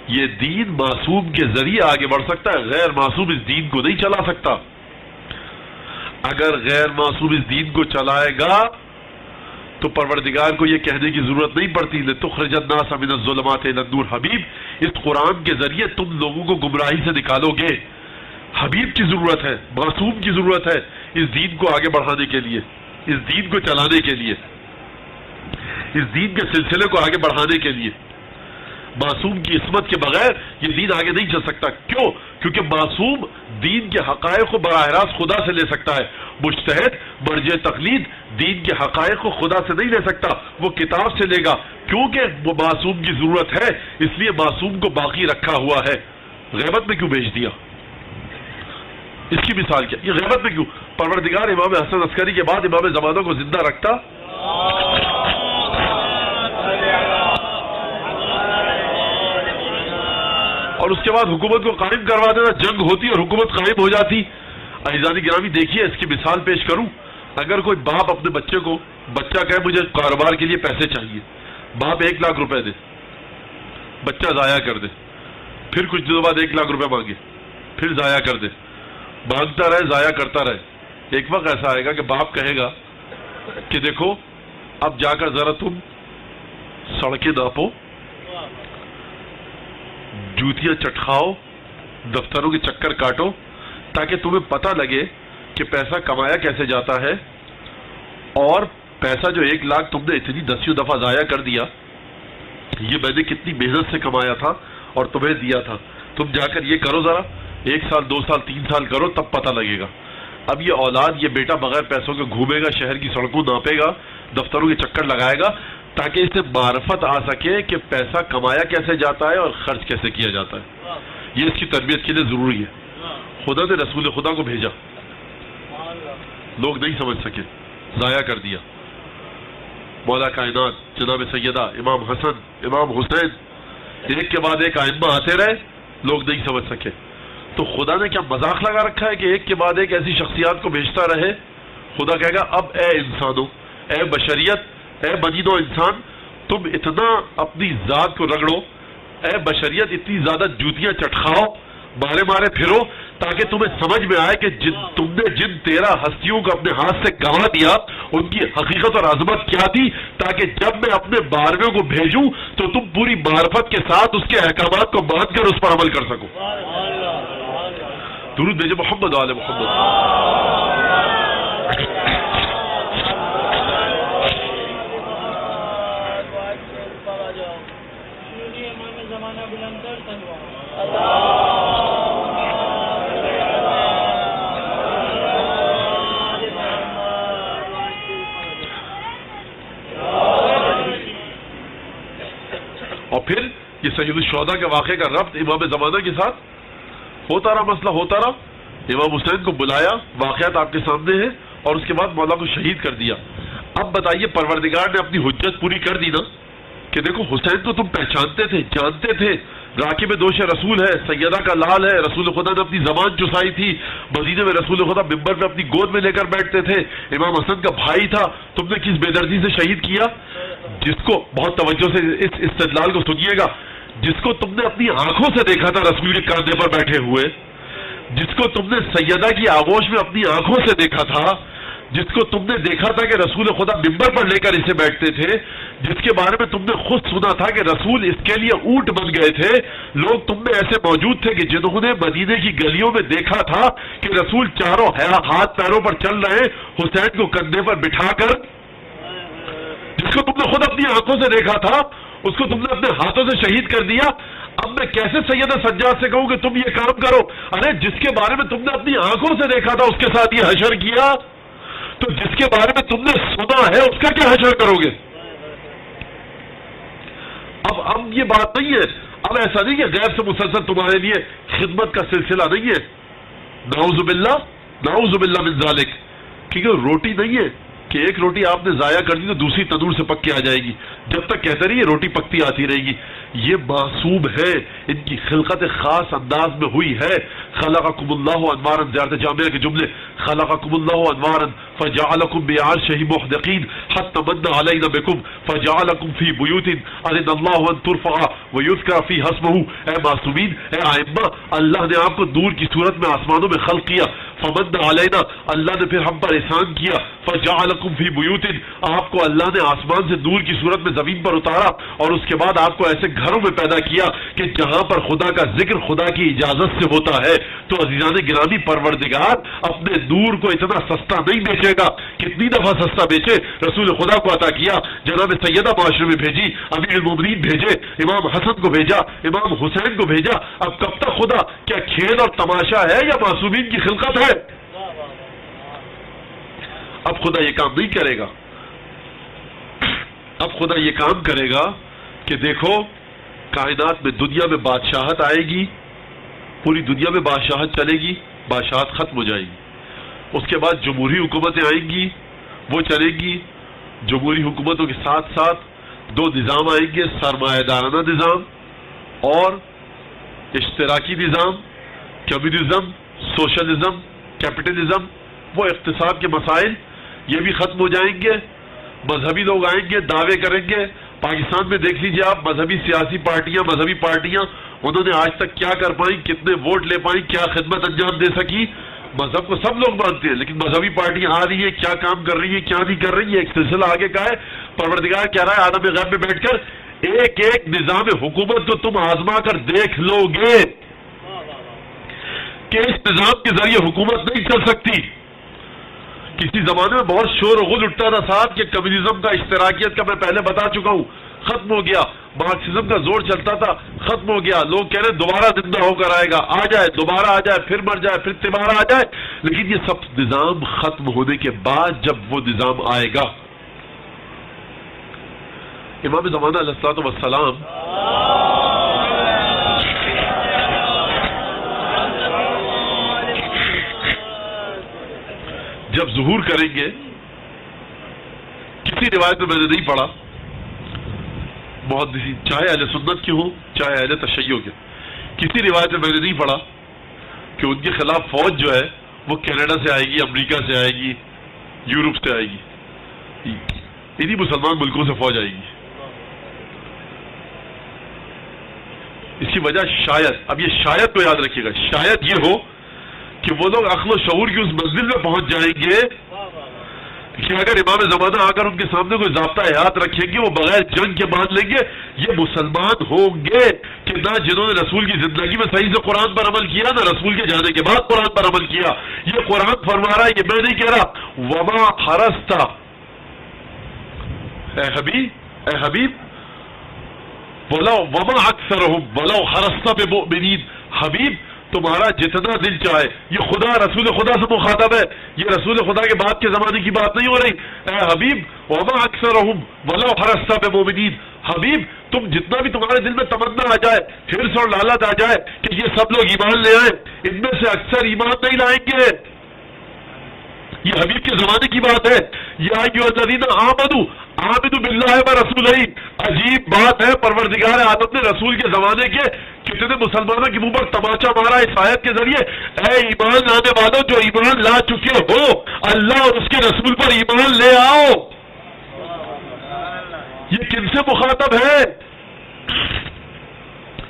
یہ دین معصوم کے ذریعے آگے بڑھ سکتا ہے، غیر معصوم اس دین کو نہیں چلا سکتا۔ اگر غیر معصوم اس دین کو چلائے گا تو پروردگار کو یہ کہنے کی ضرورت نہیں پڑتی لتخرج الناس من الظلمات الی النور۔ حبیب، اس قرآن کے ذریعے تم لوگوں کو گمراہی سے نکالو گے۔ حبیب کی ضرورت ہے، معصوم کی ضرورت ہے اس دین کو آگے بڑھانے کے لیے، اس دین کو چلانے کے لیے، اس دین کے سلسلے کو آگے بڑھانے کے لیے۔ معصوم کی عصمت کے بغیر یہ دین آگے نہیں چل سکتا۔ کیوں؟ کیونکہ معصوم دین کے حقائق کو براہ راست خدا سے لے سکتا ہے، مجتہد مرجع تقلید دین کے حقائق کو خدا سے نہیں لے سکتا، وہ کتاب سے لے گا۔ کیونکہ وہ معصوم کی ضرورت ہے، اس لیے معصوم کو باقی رکھا ہوا ہے۔ غیبت میں کیوں بھیج دیا؟ اس کی مثال کیا؟ یہ غیبت میں کیوں؟ پروردگار امام حسن عسکری کے بعد امام زمانہ کو زندہ رکھتا، اور اس کے بعد حکومت کو قائم کروا دینا، جنگ ہوتی اور حکومت قائم ہو جاتی۔ عزیزان گرامی دیکھیے، اس کی مثال پیش کروں۔ اگر کوئی باپ اپنے بچے کو، بچہ کہے مجھے کاروبار کے لیے پیسے چاہیے، باپ 1 لاکھ روپے دے، بچہ ضائع کر دے، پھر کچھ دنوں بعد 1 لاکھ روپے مانگے، پھر ضائع کر دے، مانگتا رہے، ضائع کرتا رہے۔ ایک وقت ایسا آئے گا کہ باپ کہے گا کہ دیکھو اب جا کر ذرا تم سڑکیں ناپو، جوتیاں چٹکاؤ، دفتروں کے چکر کاٹو، تاکہ تمہیں پتہ لگے کہ پیسہ کمایا کیسے جاتا ہے، اور پیسہ جو 1 لاکھ تم نے اتنی 10 دفعہ ضائع کر دیا، یہ میں نے کتنی محنت سے کمایا تھا اور تمہیں دیا تھا۔ تم جا کر یہ کرو، ذرا 1 سال 2 سال 3 سال کرو، تب پتہ لگے گا۔ اب یہ اولاد، یہ بیٹا بغیر پیسوں کے گھومے گا، شہر کی سڑکوں ناپے گا، دفتروں کے چکر لگائے گا، تاکہ اسے معرفت آ سکے کہ پیسہ کمایا کیسے جاتا ہے اور خرچ کیسے کیا جاتا ہے۔ یہ اس کی تربیت کے لیے ضروری ہے۔ خدا نے رسول خدا کو بھیجا، لوگ نہیں سمجھ سکے، ضائع کر دیا۔ مولا کائنات جناب سیدہ امام حسن، امام حسین، ایک کے بعد ایک ائمہ آتے رہے، لوگ نہیں سمجھ سکے۔ تو خدا نے کیا مذاق لگا رکھا ہے کہ ایک کے بعد ایک ایسی شخصیات کو بھیجتا رہے؟ خدا کہے گا اب اے انسانوں، اے بشریت، اے بنی نوع انسان، تم اتنا اپنی ذات کو رگڑو، اے بشریت اتنی زیادہ جوتیاں چٹکاؤ، مارے مارے پھرو، تاکہ تمہیں سمجھ میں آئے کہ تم نے جن 13 ہستیوں کو اپنے ہاتھ سے گنوا دیا ان کی حقیقت اور عظمت کیا تھی، تاکہ جب میں اپنے 12ویں کو بھیجوں تو تم پوری معرفت کے ساتھ اس کے احکامات کو مان کر اس پر عمل کر سکو۔ درود بھیجے محمد آل محمد۔ پھر یہ سید الشہداء کے واقعے کا ربط امام زمانہ کے ساتھ ہوتا رہا، مسئلہ ہوتا رہا. امام حسین کو بلایا، واقعات آپ کے سامنے ہیں، اور اس کے بعد مولا کو شہید کر دیا. اب بتائیے پروردگار نے اپنی حجت پوری کر دی نا، کہ دیکھو حسین کو تم پہچانتے تھے، جانتے تھے، راکب دوش رسول ہے، سیدہ کا لال ہے، رسول خدا نے اپنی زبان چسائی تھی، مدینے میں رسول خدا ممبر پہ اپنی گود میں لے کر بیٹھتے تھے، امام حسن کا بھائی تھا، تم نے کس بے دردی سے شہید کیا. جس کو بہت توجہ سے اس استدلال کو سنیے گا، جس کو تم نے اپنی آنکھوں سے دیکھا تھا رسول کے کاندھے پر بیٹھے ہوئے، جس کو تم نے سیدہ کی آغوش میں اپنی آنکھوں سے دیکھا تھا، جس کو تم نے دیکھا تھا کہ رسول خدا ممبر پر لے کر اسے بیٹھتے تھے، جس کے بارے میں تم نے خود سنا تھا کہ رسول اس کے لیے اونٹ بن گئے تھے. لوگ تم میں ایسے موجود تھے کہ جنہوں نے مدینے کی گلیوں میں دیکھا تھا کہ رسول چاروں ہاتھ پیروں پر چل رہے، حسین کو کندھے پر بٹھا کر. جس کو تم نے خود اپنی آنکھوں سے دیکھا تھا، اس کو تم نے اپنے ہاتھوں سے شہید کر دیا. اب میں کیسے سیدہ سجاد سے کہوں کہ تم یہ کام کرو؟ ارے جس کے بارے میں تم نے اپنی آنکھوں سے دیکھا تھا اس کے ساتھ یہ حشر کیا، تو جس کے بارے میں تم نے سنا ہے اس کا کیا حشر کرو گے؟ اب یہ بات نہیں ہے، اب ایسا نہیں کہ غیر سے مسلسل تمہارے لیے خدمت کا سلسلہ نہیں ہے. نعوذ باللہ من ذالک. کیونکہ روٹی نہیں ہے کہ ایک روٹی آپ نے ضائع کر دی تو دوسری تندور سے پک کے آ جائے گی. جب تک کہتے رہیے روٹی پکتی آتی رہے گی. یہ معصوم ہے، ان کی خلقت خاص انداز میں ہوئی ہے. خلقکم اللہ انوارا، زیارت جامعہ کے جملے، خلقکم اللہ انوارا فجعلکم بعرشہ محدقین حتی من علینا بکم فجعلکم فی بیوت اذن اللہ ان ترفع ویذکر فیہا اسمہ. اے معصومین، اے ائمہ، اللہ نے آپ کو نور کی صورت میں آسمانوں میں خلق کیا. فمن علینا، اللہ نے پھر ہم پر احسان کیا. فجعلکم فی بیوت، آپ کو اللہ نے آسمان سے نور کی صورت میں زمین پر اتارا، اور اس کے بعد آپ کو ایسے گھروں میں پیدا کیا کہ جہاں پر خدا کا ذکر خدا کی اجازت سے ہوتا ہے. تو عزیزان گرامی، پروردگار اپنے نور کو اتنا سستا نہیں بیچے گا. کتنی دفعہ سستا بیچے، رسول خدا کو عطا کیا، جناب سیدہ معاشرے میں بھیجی، امیر المومنین بھیجے، امام حسن کو بھیجا، امام حسین کو بھیجا. اب کب تک خدا؟ کیا کھیل اور تماشا ہے یا معصومین کی خلقت ہے؟ اب خدا یہ کام نہیں کرے گا. اب خدا یہ کام کرے گا کہ دیکھو کائنات میں، دنیا میں بادشاہت آئے گی، پوری دنیا میں بادشاہت چلے گی، بادشاہت ختم ہو جائے گی. اس کے بعد جمہوری حکومتیں آئیں گی، وہ چلے گی. جمہوری حکومتوں کے ساتھ ساتھ دو نظام آئیں گے، سرمایہ دارانہ نظام اور اشتراکی نظام، کمیونزم، سوشلزم، کیپٹلزم. وہ اقتصاد کے مسائل یہ بھی ختم ہو جائیں گے. مذہبی لوگ آئیں گے، دعوے کریں گے. پاکستان میں دیکھ لیجیے آپ، مذہبی سیاسی پارٹیاں، مذہبی پارٹیاں، انہوں نے آج تک کیا کر پائیں، کتنے ووٹ لے پائیں، کیا خدمت انجام دے سکی. مذہب کو سب لوگ مانتے ہیں، لیکن مذہبی پارٹیاں آ رہی ہیں، کیا کام کر رہی ہیں، کیا نہیں کر رہی ہیں. ایک سلسلہ آگے کا ہے. پروردگار کہہ رہا ہے عالم غیب میں بیٹھ کر ایک ایک نظام حکومت کو تم آزما کر دیکھ لو گے کہ اس نظام کے ذریعے حکومت نہیں چل سکتی. کسی زمانے میں بہت شور و غل اٹھتا تھا صاحب کہ کمیونزم کا، اشتراکیت کا، میں پہلے بتا چکا ہوں، ختم ہو گیا. مارکسزم کا زور چلتا تھا، ختم ہو گیا. لوگ کہہ رہے دوبارہ زندہ ہو کر آئے گا، آ جائے، دوبارہ آ جائے، پھر مر جائے، پھر دوبارہ آ جائے. لیکن یہ سب نظام ختم ہونے کے بعد جب وہ نظام آئے گا، امام زمانہ علیہ الصلوۃ والسلام جب ظہور کریں گے، کسی روایت میں نے نہیں پڑھا، محدثین چاہے اہل سنت کے ہوں چاہے اہل تشیع کے، کسی روایت میں نے نہیں پڑھا کہ ان کے خلاف فوج جو ہے وہ کینیڈا سے آئے گی، امریکہ سے آئے گی، یورپ سے آئے گی. انہی مسلمان ملکوں سے فوج آئے گی. اس کی وجہ شاید، اب یہ شاید تو یاد رکھیے گا، شاید یہ ہو کہ وہ لوگ عقل و شعور کی اس منزل میں پہنچ جائیں گے کہ اگر امام زمانہ آ کر ان کے سامنے کوئی ضابطہ حیات رکھیں گے، وہ بغیر جنگ کے مان لیں گے. یہ مسلمان ہوں گے کہ نہ جنہوں نے رسول کی زندگی میں صحیح سے قرآن پر عمل کیا، نہ رسول کے جانے کے بعد قرآن پر عمل کیا. یہ قرآن فرما رہا ہے، یہ میں نہیں کہہ رہا. وما حرست، اے حبیب ولو وما اکثرهم ولو حرست بمؤمنین. حبیب تمہارا جتنا دل چاہے، یہ خدا رسول خدا سے مخاطب ہے، یہ رسول خدا کے بعد کے زمانے کی بات نہیں ہو رہی. اے حبیب وما اکثرهم ولو حرست بمؤمنین، حبیب تم جتنا بھی تمہارے دل میں تمنا آ جائے، حرص اور لالچ آ جائے کہ یہ سب لوگ ایمان لے آئے، ان میں سے اکثر ایمان نہیں لائیں گے۔ یہ حبیب کے زمانے کی بات ہے۔ یا ایھا الذین آمنوا آمنوا باللہ ورسولہ، عجیب بات ہے، پروردگار عالم نے رسول کے زمانے کے کتنے مسلمانوں کے منہ پر تماچا مارا اس آیت کے ذریعے۔ اے ایمان لانے والوں جو ایمان لا چکے ہو، اللہ اور اس کے رسول پر ایمان لے آؤ۔ یہ کن سے مخاطب ہے؟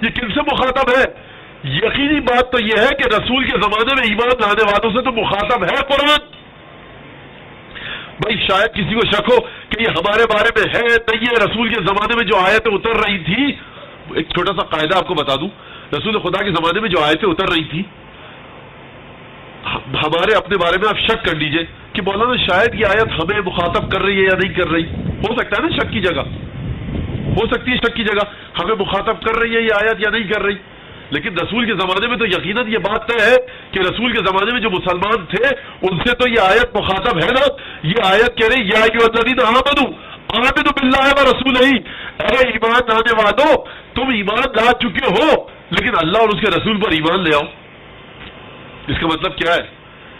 یہ کن سے مخاطب ہے؟ یقینی بات تو یہ ہے کہ رسول کے زمانے میں ایمان لانے والوں سے تو مخاطب ہے قرآن۔ بھائی شاید کسی کو شک ہو کہ یہ ہمارے بارے میں ہے نہیں ہے، رسول کے زمانے میں جو آیتیں اتر رہی تھی، ایک چھوٹا سا قاعدہ آپ کو بتا دوں، رسول خدا کے زمانے میں جو آیتیں اتر رہی تھی ہمارے اپنے بارے میں آپ شک کر لیجئے کہ مولانا شاید یہ آیت ہمیں مخاطب کر رہی ہے یا نہیں کر رہی۔ ہو سکتا ہے نا شک کی جگہ، ہو سکتی ہے شک کی جگہ ہمیں مخاطب کر رہی ہے یہ آیت یا نہیں کر رہی، لیکن رسول کے زمانے میں تو یقیناً یہ بات طے ہے کہ رسول کے زمانے میں جو مسلمان تھے ان سے تو یہ آیت مخاطب ہے نا۔ یہ آیت کہہ رہی یا ایھا الذین آمنوا آمنوا باللہ ورسولہ، اے ایمان لانے والو تم ایمان لا چکے ہو لیکن اللہ اور اس کے رسول پر ایمان لے آؤ۔ اس کا مطلب کیا ہے؟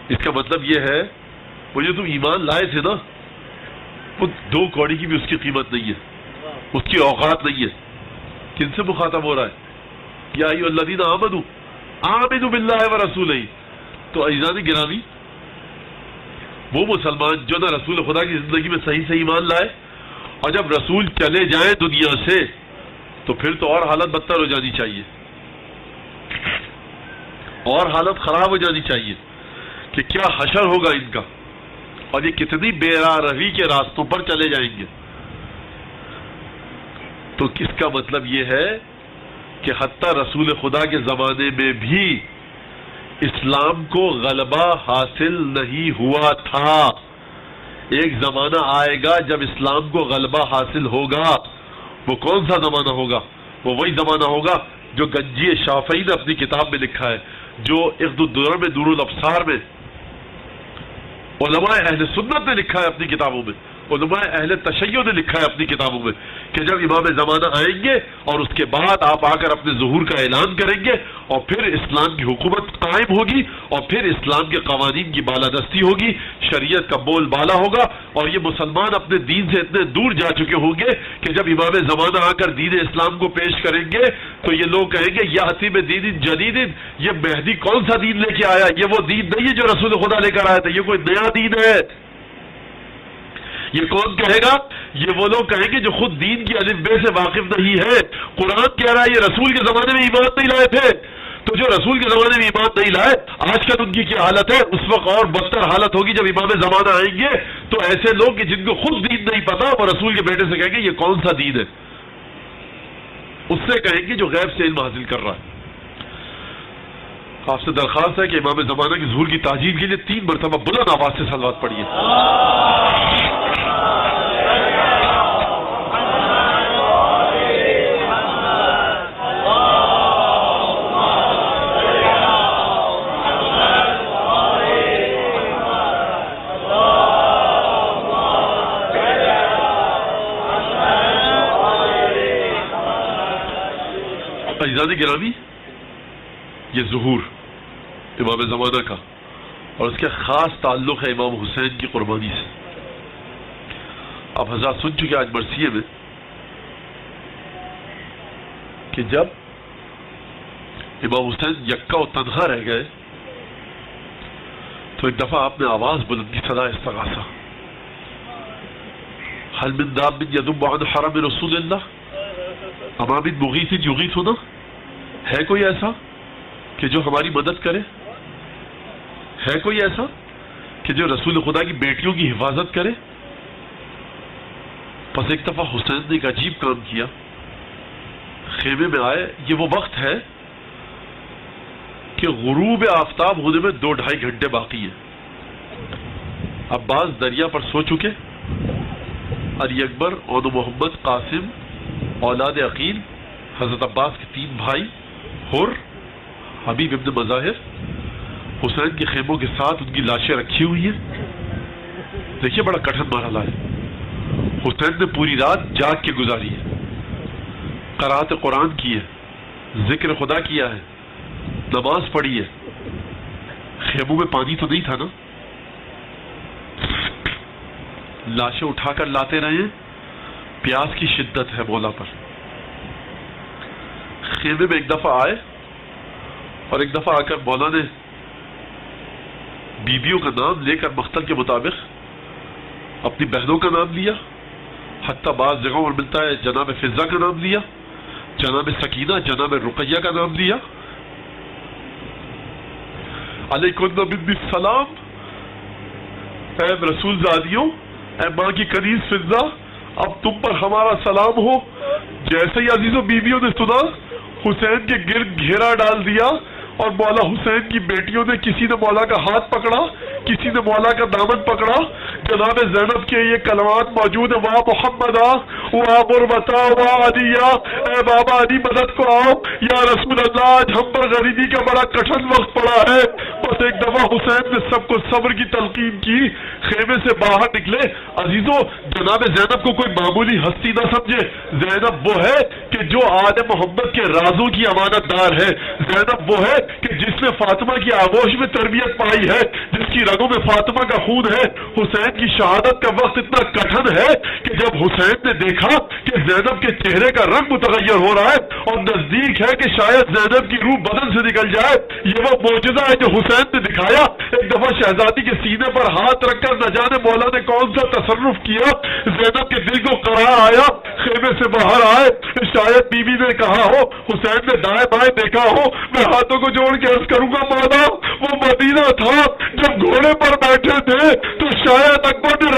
اس کا مطلب یہ ہے وہ جو تم ایمان لائے تھے نا، وہ 2 کوڑی کی بھی اس کی قیمت نہیں ہے، اس کی اوقات نہیں ہے۔ کن سے مخاطب ہو رہا ہے؟ یا ایھا الذین آمنوا آمنوا باللہ ورسولہ۔ تو عزیزان گرامی، وہ مسلمان جو نہ رسول خدا کی زندگی میں صحیح سے ایمان لائے، اور جب رسول چلے جائیں دنیا سے تو پھر تو اور حالت بدتر ہو جانی چاہیے، اور حالت خراب ہو جانی چاہیے کہ کیا حشر ہوگا ان کا، اور یہ کتنی بے راہ روی کے راستوں پر چلے جائیں گے۔ تو کس کا مطلب یہ ہے کہ حتیٰ رسول خدا کے زمانے میں بھی اسلام کو غلبہ حاصل نہیں ہوا تھا۔ ایک زمانہ آئے گا جب اسلام کو غلبہ حاصل ہوگا۔ وہ کون سا زمانہ ہوگا؟ وہ وہی زمانہ ہوگا جو گنجی شافعی نے اپنی کتاب میں لکھا ہے، جو عقد الدرر میں، دور الابصار میں، علماء اہل سنت نے لکھا ہے اپنی کتابوں میں، علماء اہل تشیع نے لکھا ہے اپنی کتابوں میں کہ جب امام زمانہ آئیں گے اور اس کے بعد آپ آ کر اپنے ظہور کا اعلان کریں گے اور پھر اسلام کی حکومت قائم ہوگی اور پھر اسلام کے قوانین کی بالادستی ہوگی، شریعت کا بول بالا ہوگا، اور یہ مسلمان اپنے دین سے اتنے دور جا چکے ہوں گے کہ جب امام زمانہ آ کر دین اسلام کو پیش کریں گے تو یہ لوگ کہیں گے یاتی بدین جدید، یہ مہدی کون سا دین لے کے آیا؟ یہ وہ دین نہیں ہے جو رسول خدا لے کر آیا تھا، یہ کوئی نیا دین ہے۔ یہ کون کہے گا؟ یہ وہ لوگ کہیں گے جو خود دین کی الف بے سے واقف نہیں ہے۔ قرآن کہہ رہا ہے یہ رسول کے زمانے میں ایمان نہیں لائے تھے، تو جو رسول کے زمانے میں ایمان نہیں لائے آج کل ان کی کیا حالت ہے؟ اس وقت اور بدتر حالت ہوگی جب امام زمانہ آئیں گے تو ایسے لوگ کہ جن کو خود دین نہیں پتا وہ رسول کے بیٹے سے کہیں گے یہ کون سا دین ہے؟ اس سے کہیں گے جو غیب سے علم حاصل کر رہا ہے۔ آپ سے درخواست ہے کہ امام زمانہ کی ظہور کی تعجیل کے لیے 3 مرتبہ بلند آواز سے صلوات پڑھیے۔ عزیزان گرامی، یہ ظہور امام زمانہ کا اور اس کے خاص تعلق ہے امام حسین کی قربانی سے۔ آپ حضرات سن چکے آج مرثیے میں کہ جب امام حسین یکا و تنہا رہ گئے تو ایک دفعہ آپ نے آواز بلند کی، صدا استغاثہ، هل من داب يذب عن حرم رسول اللہ اما من مغیث یغیثنا، ہے کوئی ایسا کہ جو ہماری مدد کرے؟ ہے کوئی ایسا کہ جو رسول خدا کی بیٹیوں کی حفاظت کرے؟ پس ایک دفعہ حسین نے ایک عجیب کام کیا، خیمے میں آئے۔ یہ وہ وقت ہے کہ غروب آفتاب ہونے میں 2-2.5 گھنٹے باقی ہیں۔ عباس دریا پر سو چکے، علی اکبر، اون محمد، قاسم اولاد عقیل، حضرت عباس کے 3 بھائی، حر، حبیب ابن مظاہر، حسین کے خیموں کے ساتھ ان کی لاشیں رکھی ہوئی ہیں۔ دیکھیے بڑا کٹھن مرحلہ ہے۔ حسین نے پوری رات جاگ کے گزاری ہے، قرات قرآن کی ہے، ذکر خدا کیا ہے، نماز پڑھی ہے، خیموں میں پانی تو نہیں تھا نا؟ لاشیں اٹھا کر لاتے رہے ہیں، پیاس کی شدت ہے مولا پر۔ خیمے میں ایک دفعہ آئے اور ایک دفعہ آ کر مولا نے بیویوں کا نام لے کر مقتل کے مطابق اپنی بہنوں کا نام لیا، حتیٰ بعض جگہوں پر ملتا ہے جناب فضہ کا نام لیا، جناب سکینہ، جناب رقیہ کا نام لیا۔ علیکم منی السلام، اے رسول زادیوں، اے ماں کی کنیز فضہ، اب تم پر ہمارا سلام ہو۔ جیسے ہی عزیزوں بیویوں نے سنا، حسین کے گرد گھیرا ڈال دیا اور مولا حسین کی بیٹیوں نے کسی نے مولا کا ہاتھ پکڑا، کسی نے مولا کا دامن پکڑا۔ جناب زینب کے یہ کلمات موجود ہیں، وا محمدہ وا مربتا وا علیہ، اے بابا علی مدد کو آؤ، یا رسول اللہ آج ہم پر غریبی کا بڑا کٹھن وقت پڑا ہے۔ بس ایک دفعہ حسین نے سب کو صبر کی تلقین کی، خیمے سے باہر نکلے۔ عزیزوں جناب زینب کو کوئی معمولی ہستی نہ سمجھے، زینب وہ ہے کہ جو آل محمد کے رازوں کی امانت دار ہے، زینب وہ ہے کہ جس نے فاطمہ کی آغوش میں تربیت پائی ہے، جس کی رگوں میں فاطمہ کا خون ہے۔ حسین کی شہادت کا وقت اتنا کٹھن ہے کہ جب حسین نے دیکھا کہ زینب کے چہرے کا رنگ متغیر ہو رہا ہے اور نزدیک ہے کہ شاید زینب کی روح بدن سے نکل جائے، یہ وہ معجزہ ہے جو حسین نے دکھایا۔ ایک دفعہ شہزادی کے سینے پر ہاتھ رکھ کر نہ جانے مولا نے کون سا تصرف کیا، زینب کے دل کو قرار آیا، خیمے سے باہر آئے۔ شاید بیوی نے کہا ہو، حسین نے دائیں بائیں دیکھا ہو، میں ہاتھوں کو جوڑ کے عرض کروں گا مولا وہ مدینہ تھا جب گھوڑے پر بیٹھے تھے تو شاید اکبر نے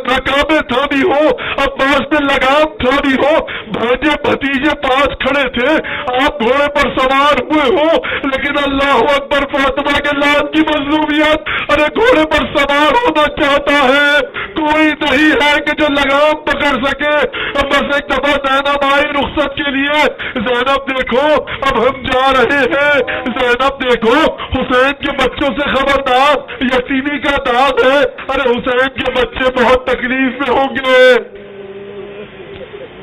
رکابیں تھامی ہو، عباس نے لگام تھامی ہو، بھانجے بھتیجے پاس کھڑے تھے، آپ گھوڑے پر سوار ہوئے ہو، لیکن اللہ اکبر فاطمہ کے لال کی مظلومیت، ارے گھوڑے پر سوار ہونا چاہتا ہے، کوئی نہیں ہے کہ جو لگام پکڑ سکے۔ بس ایک دفعہ زینب آئی رخصت کے لیے، زینب دیکھو اب ہم جا رہے ہیں، زینب دیکھو حسین کے بچوں سے خبردار، یتیمی کا داغ ہے، ارے حسین کے بچے بہت تکلیف میں ہوں گے۔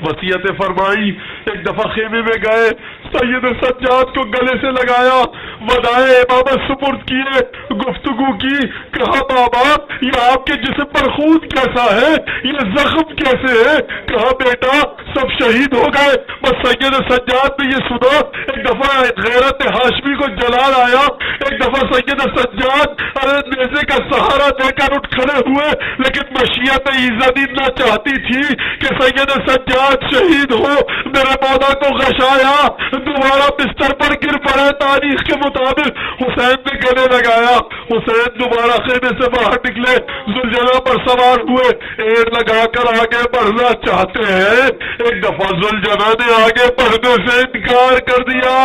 وصیتیں فرمائی، ایک دفعہ خیمے میں گئے، سید سجاد کو گلے سے لگایا، ودائے امامت سپرد کیے، گفتگو کی، کہا بابا یہ آپ کے جسم پر خون کیسا ہے، یہ زخم کیسے ہے؟ کہا بیٹا سب شہید ہو گئے۔ بس سید سجاد نے یہ سنا، ایک دفعہ غیرت ہاشمی کو جلال آیا، ایک دفعہ سید سجاد ارے نیزے کا سہارا دے کر اٹھ کھڑے ہوئے، لیکن مشیت عزت نہ چاہتی تھی کہ سید سجاد شہید ہو۔ میرے مولا کو غشایا، دوبارہ بستر پر گر پڑے۔ تاریخ کے مطابق حسین نے گلے لگایا، حسین دوبارہ خیمے سے باہر نکلے، ذوالجناح پر سوار ہوئے، ایڑ لگا کر آگے بڑھنا چاہتے ہیں، ایک دفعہ ذوالجناح نے آگے بڑھنے سے انکار کر دیا۔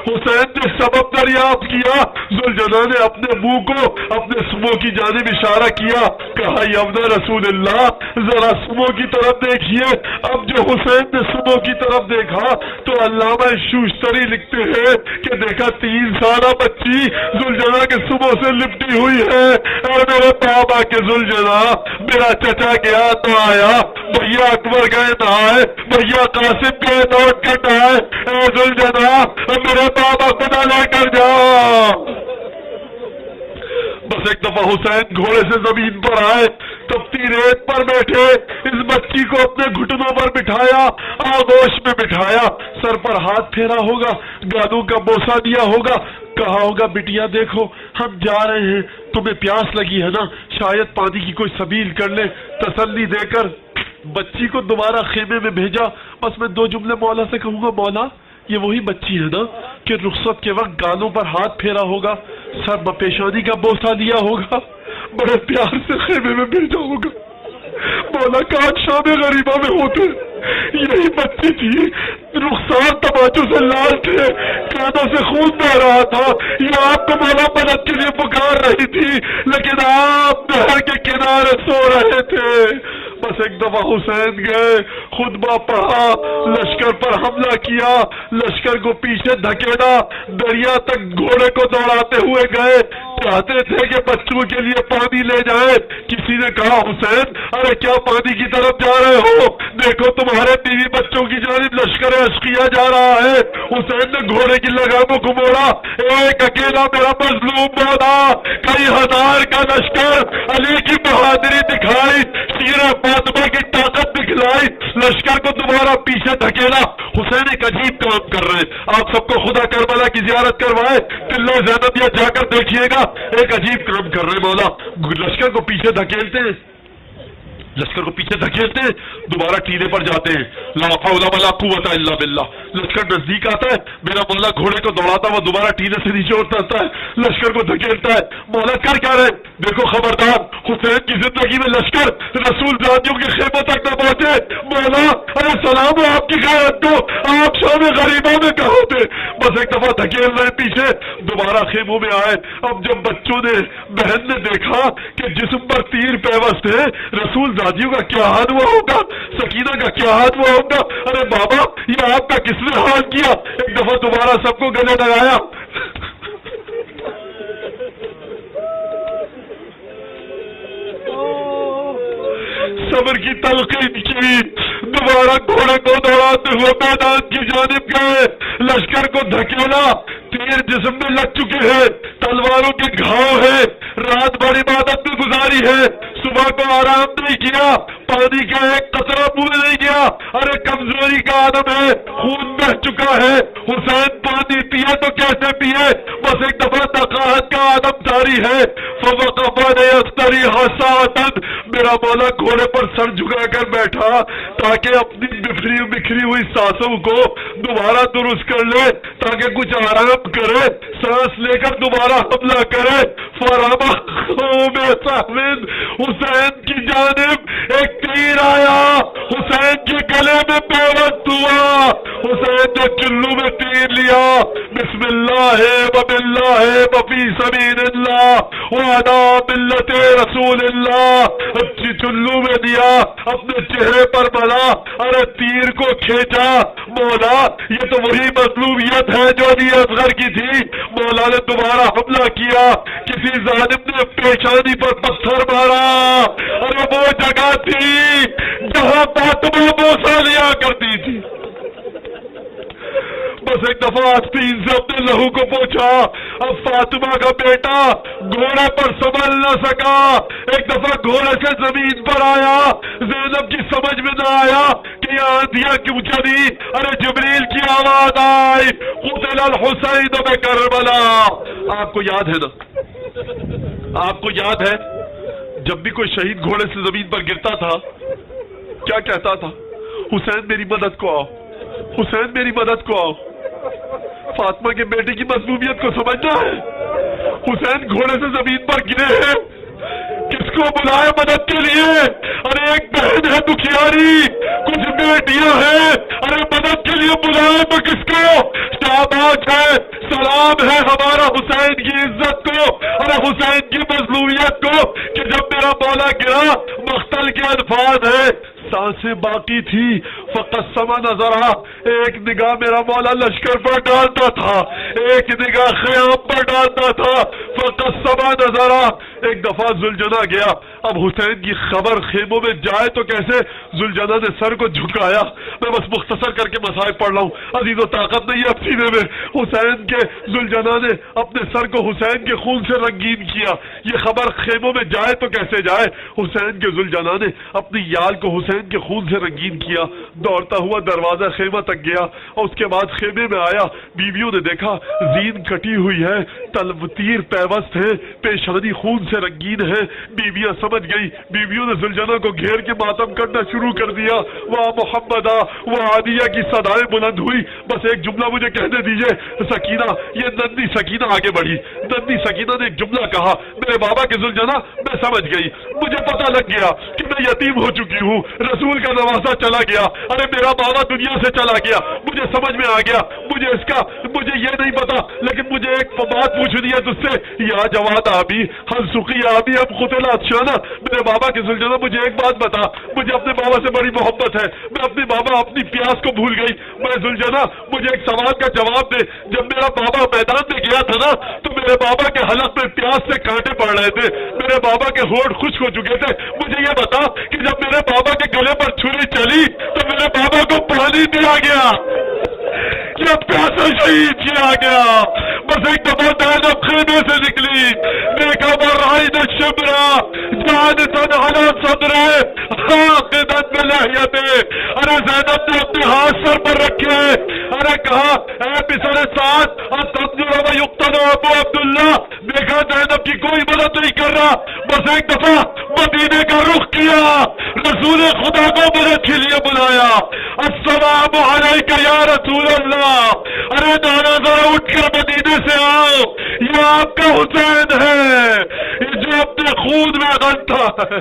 حسین نے سبب دریافت کیا، ذوالجناح نے اپنے منہ کو اپنے سمو کی جانب اشارہ کیا، کہا یابن رسول اللہ ذرا سمو کی طرف دیکھیے۔ اب جو حسین نے سمو کی طرف دیکھا تو علامہ شوشتری لکھتے ہیں کہ دیکھا 3 سالہ بچی ذوالجناح کے سمو سے لپٹی ہوئی ہے۔ اور میرے بابا کے ذوالجناح، میرا چچا گیا تو آیا، بھیا اکبر گئے نہ آئے، بھیا قاسم گئے لوٹ کر نہ آئے، اے ذوالجناح میرے بابا کو نہ لے کر جاؤ۔ بس ایک دفعہ حسین گھوڑے سے زمین پر آئے، تپتی ریت پر بیٹھے، اس بچی کو اپنے گھٹنوں پر بٹھایا، آغوش میں بٹھایا، سر پر ہاتھ پھیرا ہوگا، گالوں کا بوسہ دیا ہوگا، کہا ہوگا بٹیا دیکھو ہم جا رہے ہیں، تمہیں پیاس لگی ہے نا، شاید پانی کی کوئی سبیل کر لے، تسلی دے کر بچی کو دوبارہ خیمے میں بھیجا۔ بس میں 2 جملے مولا سے کہوں گا، مولا یہ وہی بچی ہے نا کہ رخصت کے وقت گالوں پر ہاتھ پھیرا ہوگا، سر بپیشانی کا بوسہ دیا ہوگا، بڑے پیار سے خیمے میں بھیجا ہوگا۔ مولا کاج شام غریبہ میں ہوتے یہی بچی تھی، رخسار تماچوں سے لال تھے، کانوں سے خون بہ رہا تھا، یہ آپ کو مولا مدد کے لیے پکار رہی تھی، لیکن آپ نہر کے کنارے سو رہے تھے۔ بس ایک دفعہ حسین گئے، خطبہ پڑھا، لشکر پر حملہ کیا، لشکر کو پیچھے دھکیلا، دریا تک گھوڑے کو دوڑاتے ہوئے گئے، چاہتے تھے کہ بچوں کے لیے پانی لے جائیں۔ کسی نے کہا حسین ارے کیا پانی کی طرف جا رہے ہو؟ دیکھو تمہارے بیوی بچوں کی جانب لشکر اشقیہ جا رہا ہے۔ حسین نے گھوڑے کی لگاموں کو موڑا، ایک اکیلا میرا مظلوم مولا، کئی ہزار کا لشکر، علی کی بہادری دکھائی، سیرہ فاطمہ کی طاقت دکھلائی، لشکر کو دوبارہ پیچھے دھکیلا۔ حسین ایک عجیب کام کر رہے ہیں، آپ سب کو خدا کربلا کی زیارت کروائے، قلعہ زینب یا جا کر دیکھیے گا، ایک عجیب کام کر رہے ہیں مولا، لشکر کو پیچھے دھکیلتے ہیں، لشکر کو پیچھے دھکیلتے ہیں، دوبارہ ٹیلے پر جاتے ہیں، لا حول ولا قوت الا باللہ، لشکر نزدیک آتا ہے، میرا مولا گھوڑے کو دوڑاتا ہوا دوبارہ ٹیلے سے نیچے اترتا ہے، لشکر کو دھکیلتا ہے، مولا کر کیا رہے؟ دیکھو خبردار حسین کی زندگی میں لشکر رسول زادیوں کے خیموں تک نہ پہنچے۔ مولا ارے سلام ہو آپ کی خیرت کو، آپ شام غریبوں میں کہاں تھے؟ بس ایک دفعہ دھکیل رہے پیچھے، دوبارہ خیموں میں آئے۔ اب جب بچوں نے، بہن نے دیکھا کہ جسم پر تیر پیوست ہے، رسول زادیوں کا کیا حال ہوا ہوگا، سکینہ کا کیا حال ہوا ہوگا؟ ارے بابا یہ آپ کا کس نے حال کیا؟ ایک دفعہ دوبارہ سب کو گلے لگایا، صبر کی تلقین کی، دوبارہ گھوڑے کو دوڑاتے ہوئے میدان کی جانب گئے، لشکر کو دھکیلا، تیر جسم میں لگ چکے ہیں، تلواروں کے گھاؤ ہیں، رات بھر عبادت میں گزاری ہے، صبح کو آرام نہیں کیا، پانی کا ایک قطرہ منہ میں نہیں گیا، ارے کمزوری کا عالم ہے، خون بہہ چکا ہے، حسین پانی پیے تو کیسے پیے؟ بس ایک دفعہ تقاحت کا عالم جاری ہے، فوقف یستری حساتن، میرا مولا گھوڑے پر سر جھکا کر بیٹھا تاکہ اپنی بکھری ہوئی سانسوں کو دوبارہ درست کر لے، تاکہ کچھ آرام کرے، سانس لے کر دوبارہ حملہ کرے۔ فرما حسین کی جانب ایک تیر آیا، حسین کے گلے میں پیوست ہوا، حسین نے چلو میں تیر لیا، بسم اللہ وباللہ وفی سبیل اللہ وعلی ملت رسول اللہ، اچھی چلو میں دیا، اپنے چہرے پر ملا، ارے تیر کو کھینچا۔ مولا یہ تو وہی مظلومیت ہے جو علی اصغر کی تھی۔ مولا نے دوبارہ حملہ کیا، کسی ظالم نے پیشانی پر پتھر مارا، ارے وہ جگہ تھی جہاں فاطمہ بوسہ لیا کرتی تھی۔ بس ایک دفعہ آستین سے اپنے لہو کو پوچھا، اب فاطمہ کا بیٹا گھوڑے پر سنبھل نہ سکا، ایک دفعہ گھوڑے سے زمین پر آیا، زینب کی سمجھ میں نہ آیا کہ یہ آندھیاں کیوں چلی، ارے جبریل کی آواز آئی، قتل الحسین بکربلا۔ آپ کو یاد ہے نا، آپ کو یاد ہے جب بھی کوئی شہید گھوڑے سے زمین پر گرتا تھا کیا کہتا تھا؟ حسین میری مدد کو آؤ، حسین میری مدد کو آؤ۔ فاطمہ کے بیٹے کی مظلومیت کو سمجھنا ہے، حسین گھوڑے سے زمین پر گرے ہیں، کس کو بلائے مدد کے لیے؟ ارے ایک بہن ہے دکھیاری، کچھ بیٹیاں ہیں، ارے مدد کے لیے بلائے تو کس کو؟ شاباش ہے، سلام ہے ہمارا حسین کی عزت کو، ارے حسین کی مظلومیت کو، کہ جب میرا مولا گرا، مقتل کے الفاظ ہیں، سانسیں باقی تھی، فقسم نظرہ، ایک نگاہ میرا مولا لشکر پر ڈالتا تھا، ایک نگاہ خیام پر ڈالتا تھا، فقسم نظرہ۔ ایک دفعہ زلجنا گیا، اب حسین کی خبر خیموں میں جائے تو کیسے؟ زلجنا نے سر کو جھکایا، میں بس مختصر کر کے مسائل پڑھ رہا ہوں، عزیز و طاقت نہیں ہے سینے میں۔ حسین کے زلجنا نے اپنے سر کو حسین کے خون سے رنگین کیا، یہ خبر خیموں میں جائے تو کیسے جائے؟ حسین کے زلجنا نے اپنی یال کو حسین کے خون سے رنگین کیا، دوڑتا ہوا دروازہ خیمہ تک گیا، اور اس کے بعد خیمے میں آیا، بیویوں نے دیکھا زین کٹی ہوئی ہے، تیر پیوست ہے، پیشانی خون سے رنگین ہے، بیویاں سمجھ گئی، بیویوں نے زلجنا کو گھیر کے ماتم کرنا شروع کر دیا، وہ محمدہ وہ عالیہ کی صدائیں بلند ہوئی۔ بس ایک جملہ مجھے کہنے دیجئے، سکینہ، یہ ننھی سکینہ آگے بڑھی، ننی سکینہ نے ایک جملہ کہا میرے بابا کے ذوالجناح میں سمجھ گئی, مجھے پتہ لگ گیا کہ میں یتیم ہو چکی ہوں, رسول کا نواسا چلا گیا, ارے میرا بابا دنیا سے چلا گیا, مجھے سمجھ میں آ گیا, مجھے یہ نہیں پتا, لیکن مجھے ایک بات پوچھنی ہے تجھ سے, یا جواد آبی ہم سخی آبی ہم خطلا شانہ, میرے بابا کے ذوالجناح مجھے ایک بات بتا, مجھے اپنے بابا سے بڑی محبت ہے, میں اپنی بابا اپنی پیاس کو بھول گئی, میں ذوالجناح مجھے ایک سوال کا جواب دے, جب میرا بابا میدان میں گیا تھا نا تو میرے بابا کے حلق میں پیاس سے کانٹے پڑ رہے تھے, میرے بابا کے ہونٹ خشک ہو چکے تھے, مجھے یہ بتا کہ جب میرے بابا کے گلے پر چھری چلی تو میرے بابا کو پانی دیا گیا یا پیاسا شہید کیا گیا؟ بس ایک دفعہ زینب خیمے سے نکلی, دیکھا برائن شبرا جانتن علی صدرے حاقدن بلحیتے, ارے زینب نے اپنے ہاتھ سر پر رکھے, ارے کہا اے بسر سعد اتنظر و یقتل ابو عبداللہ, دیکھا زینب کی کوئی مدد نہیں کر رہا, بس ایک دفعہ مدینے کا رخ کیا, رسول خدا کو مدد کے لیے بلایا, السلام علیکہ یا رسول اللہ, ارے نانا ذرا اٹھ کر مدینے سے آؤ, یہ آپ کا حسین ہے جو اپنے خون میں غلطا ہے.